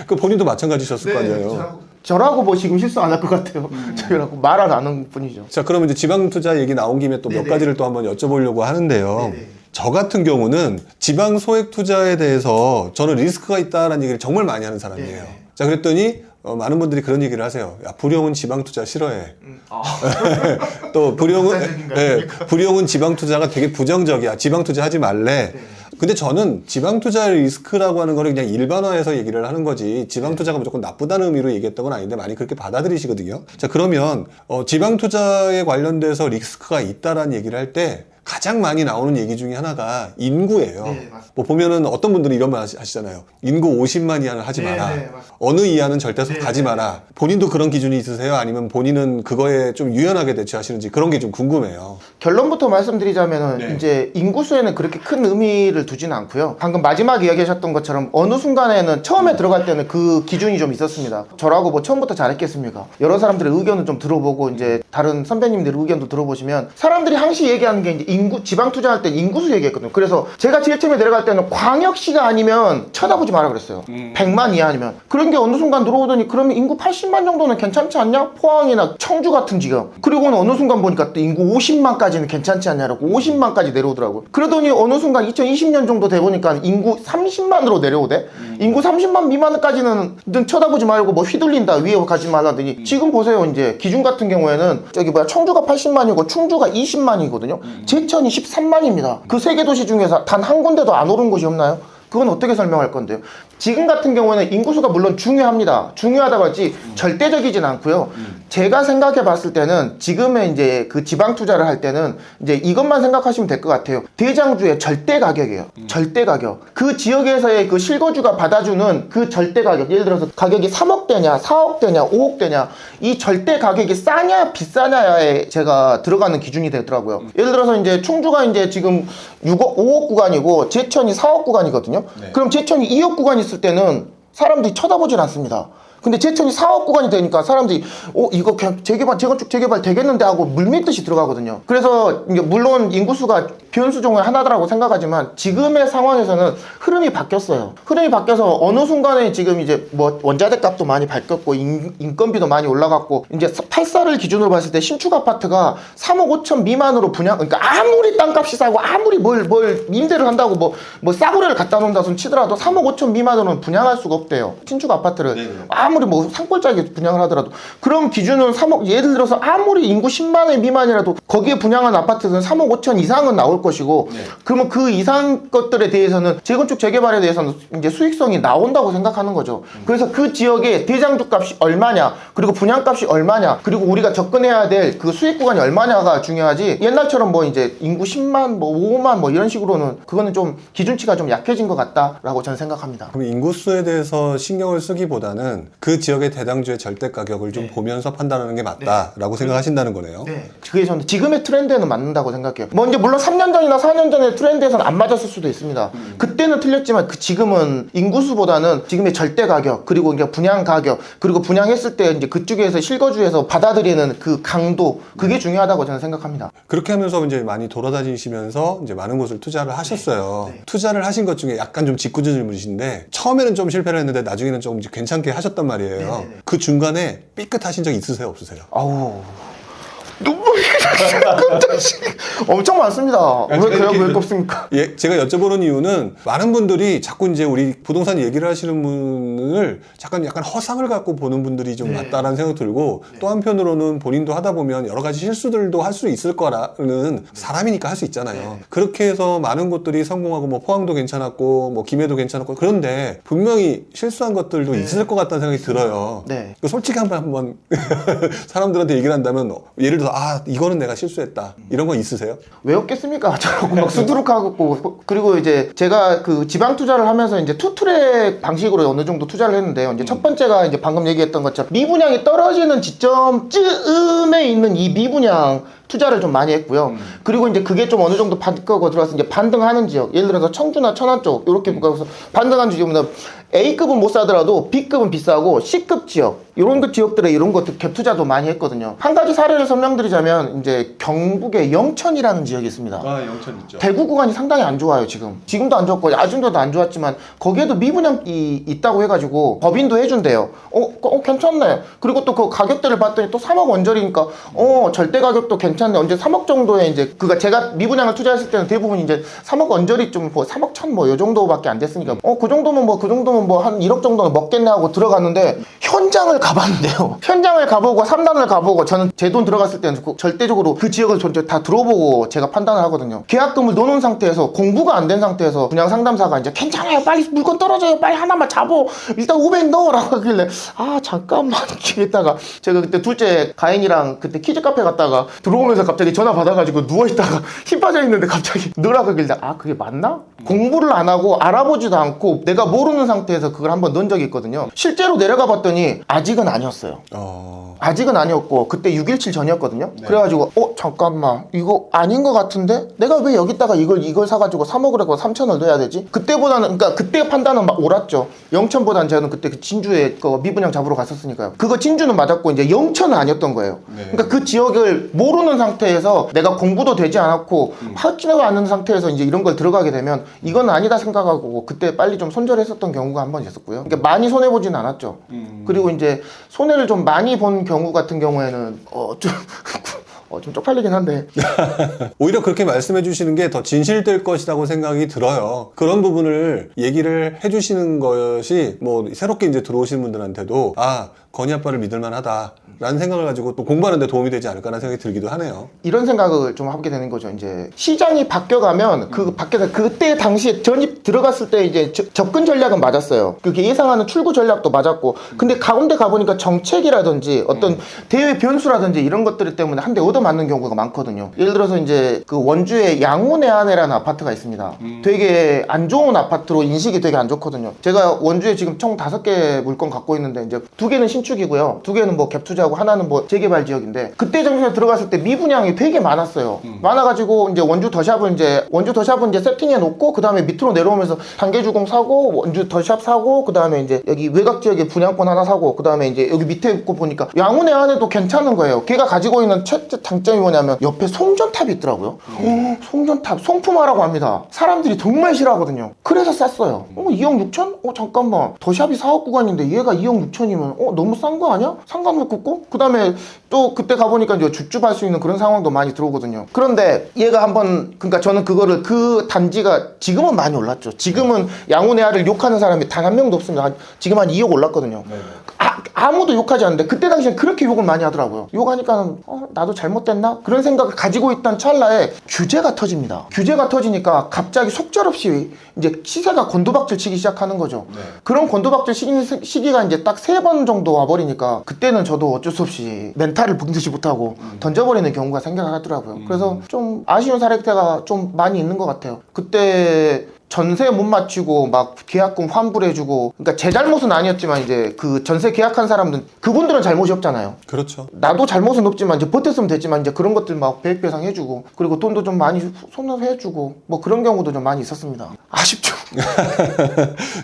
그 본인도 마찬가지셨을 거 아니에요. 저라고 뭐 지금 실수 안 할 것 같아요. 저라고 말 안 하는 뿐이죠. 자, 그러면 이제 지방 투자 얘기 나온 김에 또 몇 가지를 또 한번 여쭤보려고 하는데요. 저 같은 경우는 지방 소액 투자에 대해서 저는 리스크가 있다라는 얘기를 정말 많이 하는 사람이에요. 자, 그랬더니 많은 분들이 그런 얘기를 하세요. 야, 불용은 지방 투자 싫어해. 또 불용은 지방 투자가 되게 부정적이야. 지방 투자 하지 말래. 근데 저는 지방 투자의 리스크라고 하는 거를 그냥 일반화해서 얘기를 하는 거지 지방 투자가 무조건 나쁘다는 의미로 얘기했던 건 아닌데 많이 그렇게 받아들이시거든요. 자, 그러면 지방 투자에 관련돼서 리스크가 있다라는 얘기를 할 때 가장 많이 나오는 얘기 중에 하나가 인구예요. 네, 맞습니다. 뭐 보면은 어떤 분들은 이런 말 하시잖아요. 인구 50만 이하는 하지 마라. 맞습니다. 어느 이하는 절대 가지 마라. 본인도 그런 기준이 있으세요? 아니면 본인은 그거에 좀 유연하게 대처하시는지 그런 게 좀 궁금해요. 결론부터 말씀드리자면은 이제 인구수에는 그렇게 큰 의미를 두지는 않고요. 방금 마지막 이야기하셨던 것처럼 어느 순간에는 처음에 들어갈 때는 그 기준이 좀 있었습니다. 저라고 뭐 처음부터 잘했겠습니까? 여러 사람들의 의견을 좀 들어보고 이제 다른 선배님들의 의견도 들어보시면 사람들이 항시 얘기하는 게 이제 인구 지방 투자할 때 인구수 얘기했거든요. 그래서 제가 제일 처음에 내려갈 때는 광역시가 아니면 쳐다보지 마라 그랬어요. 100만 이하면. 그런 게 어느 순간 들어오더니 그러면 인구 80만 정도는 괜찮지 않냐? 포항이나 청주 같은 지역. 그리고는 어느 순간 보니까 또 인구 50만까지는 괜찮지 않냐라고 50만까지 내려오더라고요. 그러더니 어느 순간 2020년 정도 돼 보니까 인구 30만으로 내려오대. 인구 30만 미만까지는 쳐다보지 말고 뭐 휘둘린다 위에 가지 말라더니 지금 보세요. 이제 기준 같은 경우에는 저기 뭐야 청주가 80만이고 충주가 20만이거든요. 제천이 13만입니다. 그 세 개 도시 중에서 단 한 군데도 안 오른 곳이 없나요? 그건 어떻게 설명할 건데요? 지금 같은 경우에는 인구수가 물론 중요합니다. 중요하다고 하지 절대적이진 않고요. 제가 생각해 봤을 때는 지금의 이제 그 지방 투자를 할 때는 이제 이것만 생각하시면 될 것 같아요. 대장주의 절대 가격이에요. 절대 가격. 그 지역에서의 그 실거주가 받아주는 그 절대 가격. 예를 들어서 가격이 3억대냐, 4억대냐, 5억대냐. 이 절대 가격이 싸냐, 비싸냐에 제가 들어가는 기준이 되더라고요. 예를 들어서 이제 충주가 이제 지금 6억, 5억 구간이고 제천이 4억 구간이거든요. 그럼 제천이 2억 구간 있을 때는 사람들이 쳐다보질 않습니다. 근데 제천이 4억 구간이 되니까 사람들이 이거 그냥 재건축 재개발 되겠는데 하고 물밀듯이 들어가거든요. 그래서 이제 물론 인구수가 변수 중에 하나더라고 생각하지만 지금의 상황에서는 흐름이 바뀌었어요. 흐름이 바뀌어서 어느 순간에 지금 이제 뭐 원자재 값도 많이 바뀌었고 인건비도 많이 올라갔고 이제 84를 기준으로 봤을 때 신축 아파트가 3억 5천 미만으로 분양, 그러니까 아무리 땅값이 싸고 아무리 뭘 임대를 한다고 뭐 싸구려를 갖다 놓는다 손 치더라도 3억 5천 미만으로는 분양할 수가 없대요. 신축 아파트를. 아무리 뭐 산골짜기 분양을 하더라도 그럼 기준은 3억, 예를 들어서 아무리 인구 10만의 미만이라도 거기에 분양한 아파트는 3억 5천 이상은 나올 것이고 그러면 그 이상 것들에 대해서는 재건축 재개발에 대해서는 이제 수익성이 나온다고 생각하는 거죠. 그래서 그 지역의 대장주 값이 얼마냐, 그리고 분양값이 얼마냐, 그리고 우리가 접근해야 될 그 수익 구간이 얼마냐가 중요하지, 옛날처럼 뭐 이제 인구 10만 뭐 5만 뭐 이런 식으로는 그거는 좀 기준치가 좀 약해진 것 같다라고 저는 생각합니다. 그럼 인구수에 대해서 신경을 쓰기보다는 그 지역의 대장주의 절대 가격을 좀 보면서 판단하는 게 맞다라고 생각하신다는 거네요. 네. 그게 저는 지금의 트렌드에는 맞는다고 생각해요. 뭐 이제 물론 3년 전이나 4년 전의 트렌드에서는 안 맞았을 수도 있습니다. 그때는 틀렸지만 지금은 인구수보다는 지금의 절대 가격, 그리고 이제 분양 가격, 그리고 분양했을 때 이제 그쪽에서 실거주에서 받아들이는 그 강도, 그게 중요하다고 저는 생각합니다. 그렇게 하면서 이제 많이 돌아다니시면서 이제 많은 곳을 투자를 하셨어요. 투자를 하신 것 중에 약간 좀 짓궂은 질문이신데 처음에는 좀 실패를 했는데 나중에는 좀 괜찮게 하셨단 말이에요. 그 중간에 삐끗하신 적 있으세요, 없으세요? 아우, 눈물이 엄청 많습니다. 왜 꼽습니까? 예, 제가 여쭤보는 이유는 많은 분들이 자꾸 이제 우리 부동산 얘기를 하시는 분을 약간 허상을 갖고 보는 분들이 좀 많다라는 생각 들고 또 한편으로는 본인도 하다 보면 여러 가지 실수들도 할 수 있을 거라는 사람이니까 할 수 있잖아요. 그렇게 해서 많은 곳들이 성공하고 뭐 포항도 괜찮았고 뭐 김해도 괜찮았고 그런데 분명히 실수한 것들도 있을 것 같다는 생각이 들어요. 솔직히 한번 사람들한테 얘기를 한다면 예를 들어서 이거는 내가 실수했다 이런 거 있으세요? 왜 없겠습니까? 저러고 막 수두룩하고. 그리고 이제 제가 그 지방 투자를 하면서 이제 투트랙 방식으로 어느 정도 투자를 했는데요. 이제 첫 번째가 이제 방금 얘기했던 것처럼 미분양이 떨어지는 지점쯤에 있는 이 미분양 투자를 좀 많이 했고요. 그리고 이제 그게 좀 어느 정도 바뀌고 들어와서 이제 반등하는 지역, 예를 들어서 청주나 천안 쪽 이렇게 가서 반등하는 지역은 A급은 못 사더라도 B급은 비싸고 C급 지역, 이런 그 지역들에 이런 것들 갭 투자도 많이 했거든요. 한 가지 사례를 설명드리자면 이제 경북의 영천이라는 지역이 있습니다. 영천 있죠. 대구 구간이 상당히 안 좋아요. 지금도 안 좋았고 아직도 안 좋았지만 거기에도 미분양이 있다고 해가지고 법인도 해준대요. 괜찮네. 그리고 또 그 가격대를 봤더니 또 3억 원저리니까 절대 가격도 괜찮네. 언제 3억 정도에 이제 제가 미분양을 투자했을 때는 대부분 이제 3억 원저리 좀 뭐 3억 천 뭐 요 정도밖에 안 됐으니까 그 정도면 뭐 한 1억 정도는 먹겠네 하고 들어갔는데 현장을 가봤는데요. 현장을 가보고 3단을 가보고 저는 제 돈 들어갔을 때는 절대적으로 그 지역을 다 들어보고 제가 판단을 하거든요. 계약금을 넣어놓은 상태에서 공부가 안 된 상태에서 분양 상담사가 이제 괜찮아요. 빨리 물건 떨어져요. 빨리 하나만 잡어. 일단 500 넣어라고 하길래 잠깐만 있다가 제가 그때 둘째 가인이랑 그때 키즈 카페 갔다가 들어오면서 갑자기 전화 받아가지고 누워있다가 힘 빠져있는데 갑자기 넣으라고 하길래 그게 맞나? 공부를 안 하고 알아보지도 않고 내가 모르는 상태에서 그걸 한번 넣은 적이 있거든요. 실제로 내려가 봤더니 아직은 아니었어요. 아직은 아니었고 그때 6.17 전이었거든요. 그래가지고 잠깐만 이거 아닌 것 같은데 내가 왜 여기다가 이걸 사가지고 3억을 하고 3천을 넣어야 되지? 그때보다는 그러니까 그때 판단은 막 옳았죠. 0천보다는 저는 그때 그 진주에 그 미분양 잡으러 갔었으니까요. 그거 진주는 맞았고 이제 0천은 아니었던 거예요. 그러니까 그 지역을 모르는 상태에서 내가 공부도 되지 않았고 하지도 않은 상태에서 이제 이런 걸 들어가게 되면 이건 아니다 생각하고 그때 빨리 좀 손절했었던 경우가 한 번 있었고요. 그러니까 많이 손해 보진 않았죠. 그리고 이제 손해를 좀 많이 본 경우 같은 경우에는 좀 쪽팔리긴 한데 오히려 그렇게 말씀해 주시는 게 더 진실될 것이라고 생각이 들어요. 그런 부분을 얘기를 해 주시는 것이 뭐 새롭게 이제 들어오시는 분들한테도 건희 아빠를 믿을만 하다라는 생각을 가지고 또 공부하는 데 도움이 되지 않을까라는 생각이 들기도 하네요. 이런 생각을 좀 하게 되는 거죠. 이제 시장이 바뀌어가면 그 밖에서 그때 당시에 전입 들어갔을 때 이제 접근 전략은 맞았어요. 그게 예상하는 출구 전략도 맞았고 근데 가운데 가보니까 정책이라든지 어떤 대외 변수라든지 이런 것들 때문에 한 대 얻어맞는 경우가 많거든요. 예를 들어서 이제 그 원주에 양운해안이라는 아파트가 있습니다. 되게 안 좋은 아파트로 인식이 되게 안 좋거든요. 제가 원주에 지금 총 5개 물건 갖고 있는데 이제 2개는 신축이고요. 2개는 뭐 갭 투자하고 하나는 뭐 재개발 지역인데 그때 정신에 들어갔을 때 미분양이 되게 많았어요. 많아가지고 이제 원주 더샵을 이제 세팅해 놓고 그 다음에 밑으로 내려오면서 단계주공 사고 원주 더샵 사고 그 다음에 이제 여기 외곽 지역에 분양권 하나 사고 그 다음에 이제 여기 밑에 있고 보니까 양운의 안에도 괜찮은 거예요. 걔가 가지고 있는 첫째 장점이 뭐냐면 옆에 송전탑이 있더라고요. 송전탑 송품화라고 합니다. 사람들이 정말 싫어하거든요. 그래서 쌌어요. 2억 6천? 잠깐만 더샵이 4억 구간인데 얘가 2억 6천이면 너무 싼 거 아니야? 상관없고 그 다음에 또 그때 가보니까 이제 줍줍할 수 있는 그런 상황도 많이 들어오거든요. 그런데 얘가 한번 그러니까 저는 그거를 그 단지가 지금은 많이 올랐죠. 지금은 양운의 알을 욕하는 사람이 단 한 명도 없습니다. 지금 한 2억 올랐거든요. 아무도 욕하지 않는데 그때 당시엔 그렇게 욕을 많이 하더라고요. 욕하니까 나도 잘못됐나? 그런 생각을 가지고 있던 찰나에 규제가 터집니다. 규제가 터지니까 갑자기 속절없이 이제 시세가 곤두박질 치기 시작하는 거죠. 그런 곤두박질 시기가 이제 딱 3번 정도 와버리니까 그때는 저도 어쩔 수 없이 멘탈을 붕대지 못하고 던져버리는 경우가 생겨나더라고요. 그래서 좀 아쉬운 사례가 좀 많이 있는 것 같아요. 그때 전세 못 맞추고 막 계약금 환불해주고 그러니까 제 잘못은 아니었지만 이제 그 전세 계약한 사람들 그분들은 잘못이 없잖아요. 그렇죠. 나도 잘못은 없지만 이제 버텼으면 됐지만 이제 그런 것들 막 배액배상 해주고 그리고 돈도 좀 많이 손해해주고 뭐 그런 경우도 좀 많이 있었습니다. 아쉽죠.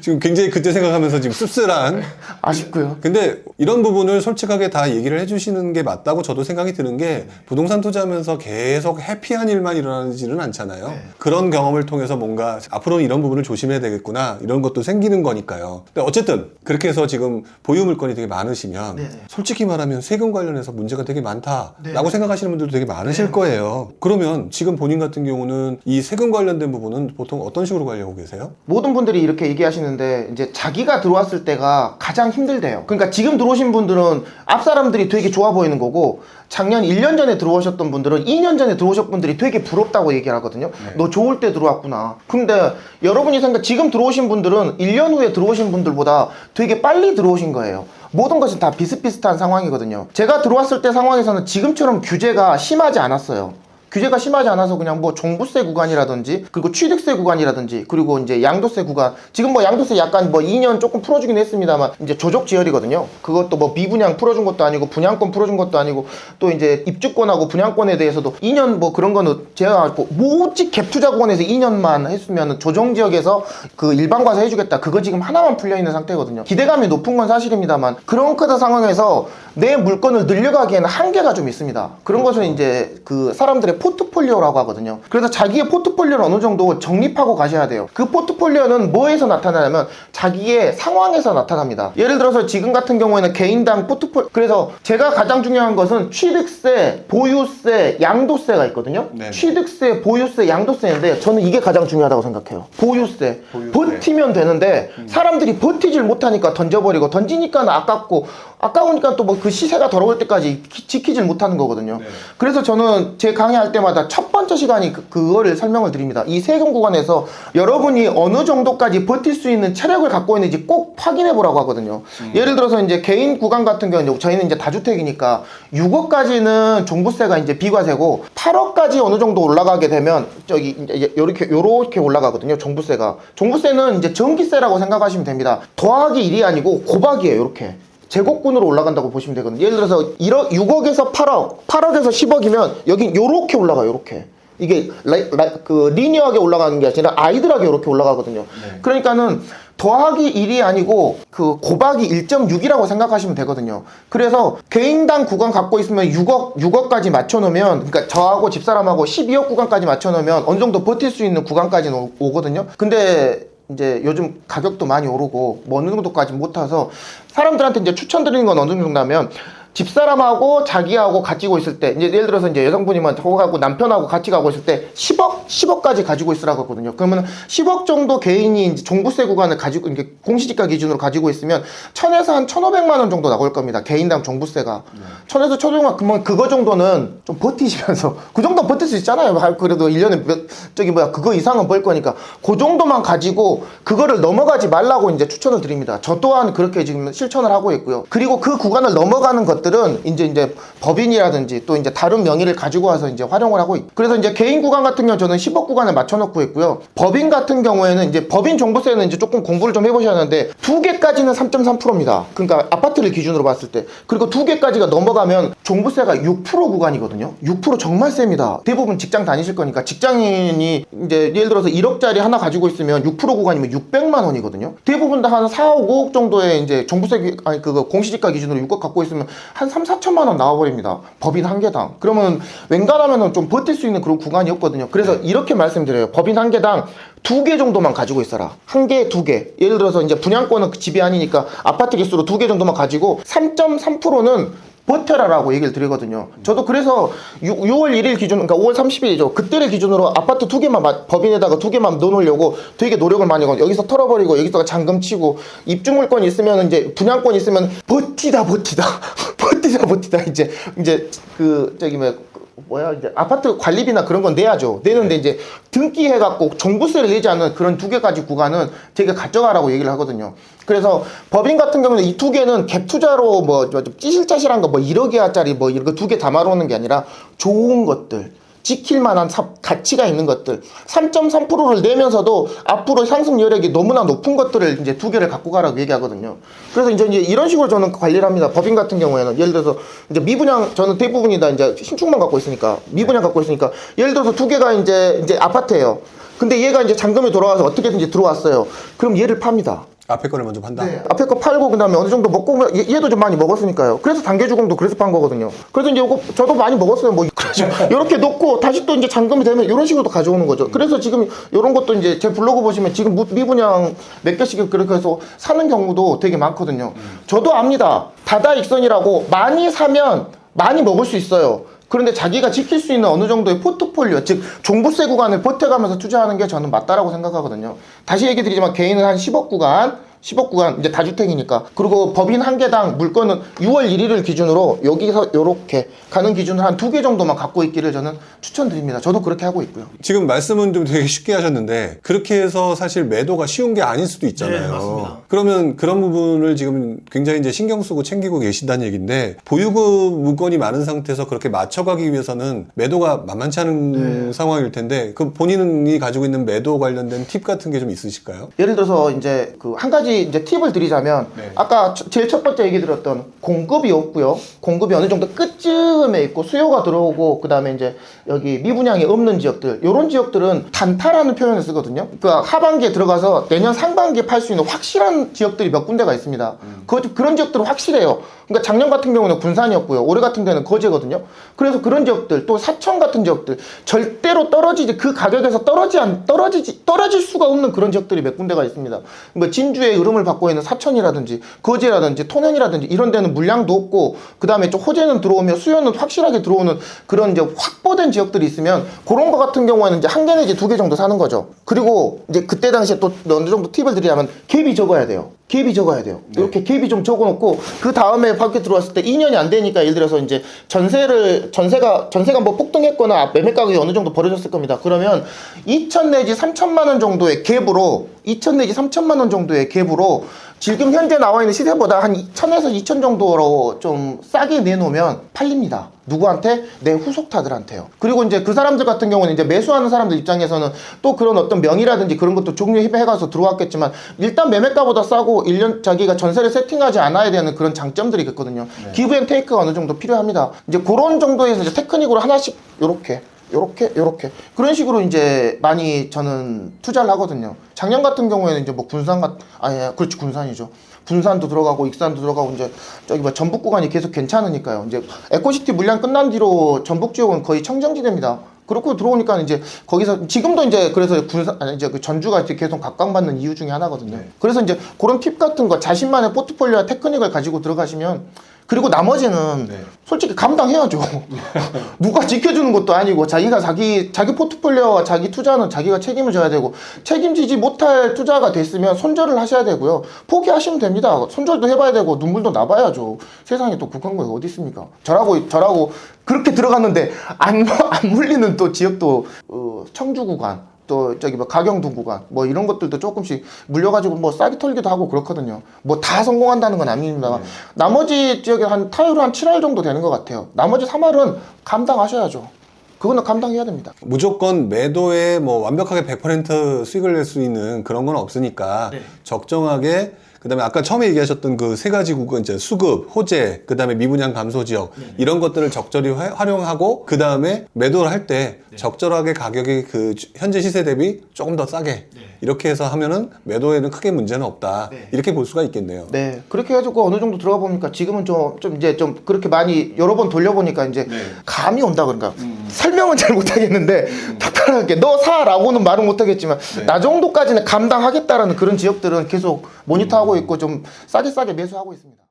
지금 굉장히 그때 생각하면서 지금 씁쓸한 아쉽고요. 근데 이런 부분을 솔직하게 다 얘기를 해주시는 게 맞다고 저도 생각이 드는 게 부동산 투자하면서 계속 해피한 일만 일어나지는 않잖아요. 그런 경험을 통해서 뭔가 앞으로는 이런 부분을 조심해야 되겠구나 이런 것도 생기는 거니까요. 근데 어쨌든 그렇게 해서 지금 보유 물건이 되게 많으시면 솔직히 말하면 세금 관련해서 문제가 되게 많다라고 생각하시는 분들도 되게 많으실 거예요. 그러면 지금 본인 같은 경우는 이 세금 관련된 부분은 보통 어떤 식으로 관리하고 계세요? 모든 분들이 이렇게 얘기하시는데 이제 자기가 들어왔을 때가 가장 힘들대요. 그러니까 지금 들어오신 분들은 앞 사람들이 되게 좋아 보이는 거고 작년 1년 전에 들어오셨던 분들은 2년 전에 들어오셨던 분들이 되게 부럽다고 얘기를 하거든요. 너 좋을 때 들어왔구나. 근데 여러분이 지금 들어오신 분들은 1년 후에 들어오신 분들보다 되게 빨리 들어오신 거예요. 모든 것은 다 비슷비슷한 상황이거든요. 제가 들어왔을 때 상황에서는 지금처럼 규제가 심하지 않았어요. 규제가 심하지 않아서 그냥 뭐 종부세 구간이라든지 그리고 취득세 구간이라든지 그리고 이제 양도세 구간 지금 뭐 양도세 약간 뭐 2년 조금 풀어주긴 했습니다만 이제 조족지열이거든요. 그것도 뭐 미분양 풀어준 것도 아니고 분양권 풀어준 것도 아니고 또 이제 입주권하고 분양권에 대해서도 2년 뭐 그런 거는 제가 오직 갭투자권에서 2년만 했으면 조정지역에서 그 일반과세 해주겠다 그거 지금 하나만 풀려있는 상태거든요. 기대감이 높은 건 사실입니다만 그런 크다 상황에서 내 물건을 늘려가기에는 한계가 좀 있습니다. 그런 것은 이제 그 사람들의 포트폴리오라고 하거든요. 그래서 자기의 포트폴리오를 어느 정도 정립하고 가셔야 돼요. 그 포트폴리오는 뭐에서 나타나냐면 자기의 상황에서 나타납니다. 예를 들어서 지금 같은 경우에는 개인당 포트폴리오 그래서 제가 가장 중요한 것은 취득세, 보유세, 양도세가 있거든요. 취득세, 보유세, 양도세인데 저는 이게 가장 중요하다고 생각해요. 보유세. 버티면 되는데 사람들이 버티질 못하니까 던져버리고 던지니까 아깝고 아까우니까 또 뭐 그 시세가 돌아올 때까지 지키질 못하는 거거든요. 그래서 저는 제 강의할 때마다 첫 번째 시간이 그거를 설명을 드립니다. 이 세금 구간에서 여러분이 어느 정도까지 버틸 수 있는 체력을 갖고 있는지 꼭 확인해 보라고 하거든요. 예를 들어서 이제 개인 구간 같은 경우는 저희는 이제 다주택이니까 6억까지는 종부세가 이제 비과세고 8억까지 어느 정도 올라가게 되면 저기 이제 요렇게 올라가거든요. 종부세가. 종부세는 이제 전기세라고 생각하시면 됩니다. 더하기 1이 아니고 곱하기예요. 이렇게. 제곱군으로 올라간다고 보시면 되거든요. 예를 들어서 6억에서 8억, 8억에서 10억이면 여기 요렇게 올라가요. 요렇게. 이게 리니어하게 올라가는 게 아니라 아이들하게 이렇게 올라가거든요. 그러니까는 더하기 1이 아니고 그 곱하기 1.6이라고 생각하시면 되거든요. 그래서 개인당 구간 갖고 있으면 6억까지 맞춰놓으면, 그러니까 저하고 집사람하고 12억 구간까지 맞춰놓으면 어느 정도 버틸 수 있는 구간까지는 오거든요. 근데 이제 요즘 가격도 많이 오르고 뭐 어느 정도까지 못 타서 사람들한테 이제 추천드리는 건 어느 정도냐면, 집사람하고 자기하고 같이 가고 있을 때, 이제 예를 들어서 이제 여성분이면 저하고 남편하고 같이 가고 있을 때 10억까지 가지고 있으라고 하거든요. 그러면 10억 정도 개인이 이제 종부세 구간을 가지고, 이게 공시지가 기준으로 가지고 있으면 1000에서 한 1500만 원 정도 나올 겁니다. 개인당 종부세가. 1000에서 1500만, 그러면 그거 정도는 좀 버티시면서, 그 정도 버틸 수 있잖아요. 그래도 1년에 그거 이상은 벌 거니까. 그 정도만 가지고 그거를 넘어가지 말라고 이제 추천을 드립니다. 저 또한 그렇게 지금 실천을 하고 있고요. 그리고 그 구간을 넘어가는 것들은 이제 법인이라든지 또 이제 다른 명의를 가지고 와서 이제 활용을 하고 있고, 그래서 이제 개인 구간 같은 경우 저는 10억 구간을 맞춰놓고 있고요. 법인 같은 경우에는 이제 법인 종부세는 이제 조금 공부를 좀 해보셔야 하는데, 2개까지는 3.3%입니다. 그러니까 아파트를 기준으로 봤을 때. 그리고 2개까지가 넘어가면 종부세가 6% 구간이거든요. 6% 정말 셉니다. 대부분 직장 다니실 거니까, 직장인이 이제 예를 들어서 1억짜리 하나 가지고 있으면 6% 구간이면 600만 원이거든요. 대부분 다 한 4억, 5억 정도의 이제 종부세, 그거 공시지가 기준으로 6억 갖고 있으면 한 3, 4천만 원 나와버립니다. 법인 한 개당. 그러면 웬간하면은 좀 버틸 수 있는 그런 구간이 없거든요. 그래서 이렇게 말씀드려요. 법인 한 개당 2개 정도만 가지고 있어라. 한 개, 2개. 예를 들어서 이제 분양권은 집이 아니니까 아파트 개수로 2개 정도만 가지고 3.3%는 버텨라라고 얘기를 드리거든요. 저도 그래서 6월 1일 기준, 그러니까 5월 30일이죠. 그때를 기준으로 아파트 2개만, 법인에다가 2개만 넣어놓으려고 되게 노력을 많이 하고, 여기서 털어버리고, 여기서 잔금 치고, 입주물권 있으면 이제 분양권 있으면 버티다 이제 이제 아파트 관리비나 그런 건 내야죠. 내는데 이제 등기해갖고 종부세를 내지 않은 그런 2개까지 구간은 되게 가져가라고 얘기를 하거든요. 그래서 법인 같은 경우는 이 2개는 갭 투자로 뭐 찌실짜실한 거 뭐 1억이야짜리 뭐 이런 거 2개 담아놓는 게 아니라 좋은 것들, 지킬 만한 가치가 있는 것들, 3.3%를 내면서도 앞으로 상승 여력이 너무나 높은 것들을 이제 2개를 갖고 가라고 얘기하거든요. 그래서 이제 이런 식으로 저는 관리를 합니다. 법인 같은 경우에는 예를 들어서 이제 미분양, 저는 대부분이 다 이제 신축만 갖고 있으니까, 미분양 갖고 있으니까, 예를 들어서 2개가 이제 아파트예요. 근데 얘가 이제 잔금이 돌아와서 어떻게든지 들어왔어요. 그럼 얘를 팝니다. 앞에 거를 먼저 판다? 네. 앞에 거 팔고 그다음에 어느 정도 먹고, 얘도 좀 많이 먹었으니까요. 그래서 단계주공도 그래서 판 거거든요. 그래서 이제 이거 저도 많이 먹었어요. 뭐 이렇게 놓고 다시 또 이제 잔금이 되면 이런 식으로 가져오는 거죠. 그래서 지금 이런 것도 이제 제 블로그 보시면 지금 미분양 몇 개씩 그렇게 해서 사는 경우도 되게 많거든요. 저도 압니다. 다다익선이라고 많이 사면 많이 먹을 수 있어요. 그런데 자기가 지킬 수 있는 어느 정도의 포트폴리오, 즉 종부세 구간을 버텨가면서 투자하는 게 저는 맞다라고 생각하거든요. 다시 얘기 드리지만 개인은 한 10억 구간 이제 다주택이니까. 그리고 법인 한 개당 물건은 6월 1일을 기준으로 여기서 요렇게 가는 기준으로 한 2개 정도만 갖고 있기를 저는 추천드립니다. 저도 그렇게 하고 있고요. 지금 말씀은 좀 되게 쉽게 하셨는데, 그렇게 해서 사실 매도가 쉬운 게 아닐 수도 있잖아요. 네, 맞습니다. 그러면 그런 부분을 지금 굉장히 이제 신경 쓰고 챙기고 계신다는 얘기인데, 보유금 물건이 많은 상태에서 그렇게 맞춰가기 위해서는 매도가 만만치 않은 상황일 텐데, 그 본인이 가지고 있는 매도 관련된 팁 같은 게 좀 있으실까요? 예를 들어서 이제 그 한 가지 이제 팁을 드리자면, 아까 제일 첫 번째 얘기 드렸던 공급이 없고요. 공급이 어느 정도 끝쯤에 있고 수요가 들어오고, 그 다음에 이제 여기 미분양이 없는 지역들, 요런 지역들은 단타라는 표현을 쓰거든요. 그러니까 하반기에 들어가서 내년 상반기에 팔 수 있는 확실한 지역들이 몇 군데가 있습니다. 그런 지역들은 확실해요. 그러니까 작년 같은 경우는 군산이었고요. 올해 같은 경우는 거제거든요. 그래서 그런 지역들, 또 사천 같은 지역들, 절대로 그 가격에서 떨어질 수가 없는 그런 지역들이 몇 군데가 있습니다. 뭐 진주의 으름을 받고 있는 사천이라든지 거제라든지 통영이라든지 이런 데는 물량도 없고, 그 다음에 좀 호재는 들어오며 수요는 확실하게 들어오는 그런 이제 확보된 지역들이 있으면, 그런 거 같은 경우에는 이제 1개 내지 2개 정도 사는 거죠. 그리고 이제 그때 당시에 또 어느 정도 팁을 드리자면 갭이 적어야 돼요. 갭이 적어야 돼요. 이렇게 갭이 좀 적어놓고 그 다음에 밖에 들어왔을 때 2년이 안 되니까 예를 들어서 이제 전세가 뭐 폭등했거나 매매 가격이 어느 정도 벌어졌을 겁니다. 그러면 2천 내지 3천만 원 정도의 갭으로 2천 내지 3천만 원 정도의 갭으로 지금 현재 나와 있는 시세보다 한 1,000에서 2천 정도로 좀 싸게 내놓으면 팔립니다. 누구한테? 내 후속타들한테요. 그리고 이제 그 사람들 같은 경우는 이제 매수하는 사람들 입장에서는 또 그런 어떤 명의라든지 그런 것도 종료해가서 들어왔겠지만 일단 매매가보다 싸고 1년 자기가 전세를 세팅하지 않아야 되는 그런 장점들이 있거든요. 기브 앤 테이크가 어느 정도 필요합니다. 이제 그런 정도에서 이제 테크닉으로 하나씩 요렇게 그런 식으로 이제 많이 저는 투자를 하거든요. 작년 같은 경우에는 이제 뭐 그렇지 군산이죠. 분산도 들어가고 익산도 들어가고 이제 저기 뭐 전북 구간이 계속 괜찮으니까요. 이제 에코시티 물량 끝난 뒤로 전북 지역은 거의 청정지대입니다. 그렇고 들어오니까 이제 거기서 지금도 이제 그래서 이제 그 전주가 이제 계속 각광받는 이유 중에 하나거든요. 그래서 이제 그런 팁 같은 거 자신만의 포트폴리오와 테크닉을 가지고 들어가시면 그리고 나머지는 솔직히 감당해야죠. 누가 지켜주는 것도 아니고 자기가 자기 포트폴리오와 자기 투자는 자기가 책임을 져야 되고 책임지지 못할 투자가 됐으면 손절을 하셔야 되고요. 포기하시면 됩니다. 손절도 해봐야 되고 눈물도 나봐야죠. 세상에 또 국한 거가 어디 있습니까? 저라고 그렇게 들어갔는데 안 물리는 또 지역도 청주 구간 또 저기 뭐 가경동 구간 뭐 이런 것들도 조금씩 물려가지고 뭐 싸게 털기도 하고 그렇거든요. 뭐 다 성공한다는 건 아닙니다만 나머지 지역에 한 타율은 한 7할 정도 되는 것 같아요. 나머지 3할은 감당하셔야죠. 그거는 감당해야 됩니다. 무조건 매도에 뭐 완벽하게 100% 수익을 낼 수 있는 그런 건 없으니까 적정하게 그다음에 아까 처음에 얘기하셨던 그 세 가지 구간 이제 수급, 호재, 그다음에 미분양 감소 지역 이런 것들을 적절히 활용하고 그다음에 매도를 할 때 적절하게 가격이 그 현재 시세 대비 조금 더 싸게 이렇게 해서 하면은 매도에는 크게 문제는 없다. 이렇게 볼 수가 있겠네요. 네, 그렇게 해가지고 어느 정도 들어가 보니까 지금은 좀 이제 좀 그렇게 많이 여러 번 돌려보니까 이제 감이 온다 그런가. 설명은 잘 못하겠는데 답답하게 너 사라고는 말은 못하겠지만 나 정도까지는 감당하겠다라는 그런 지역들은 계속 모니터하고 있고 좀 싸게 매수하고 있습니다.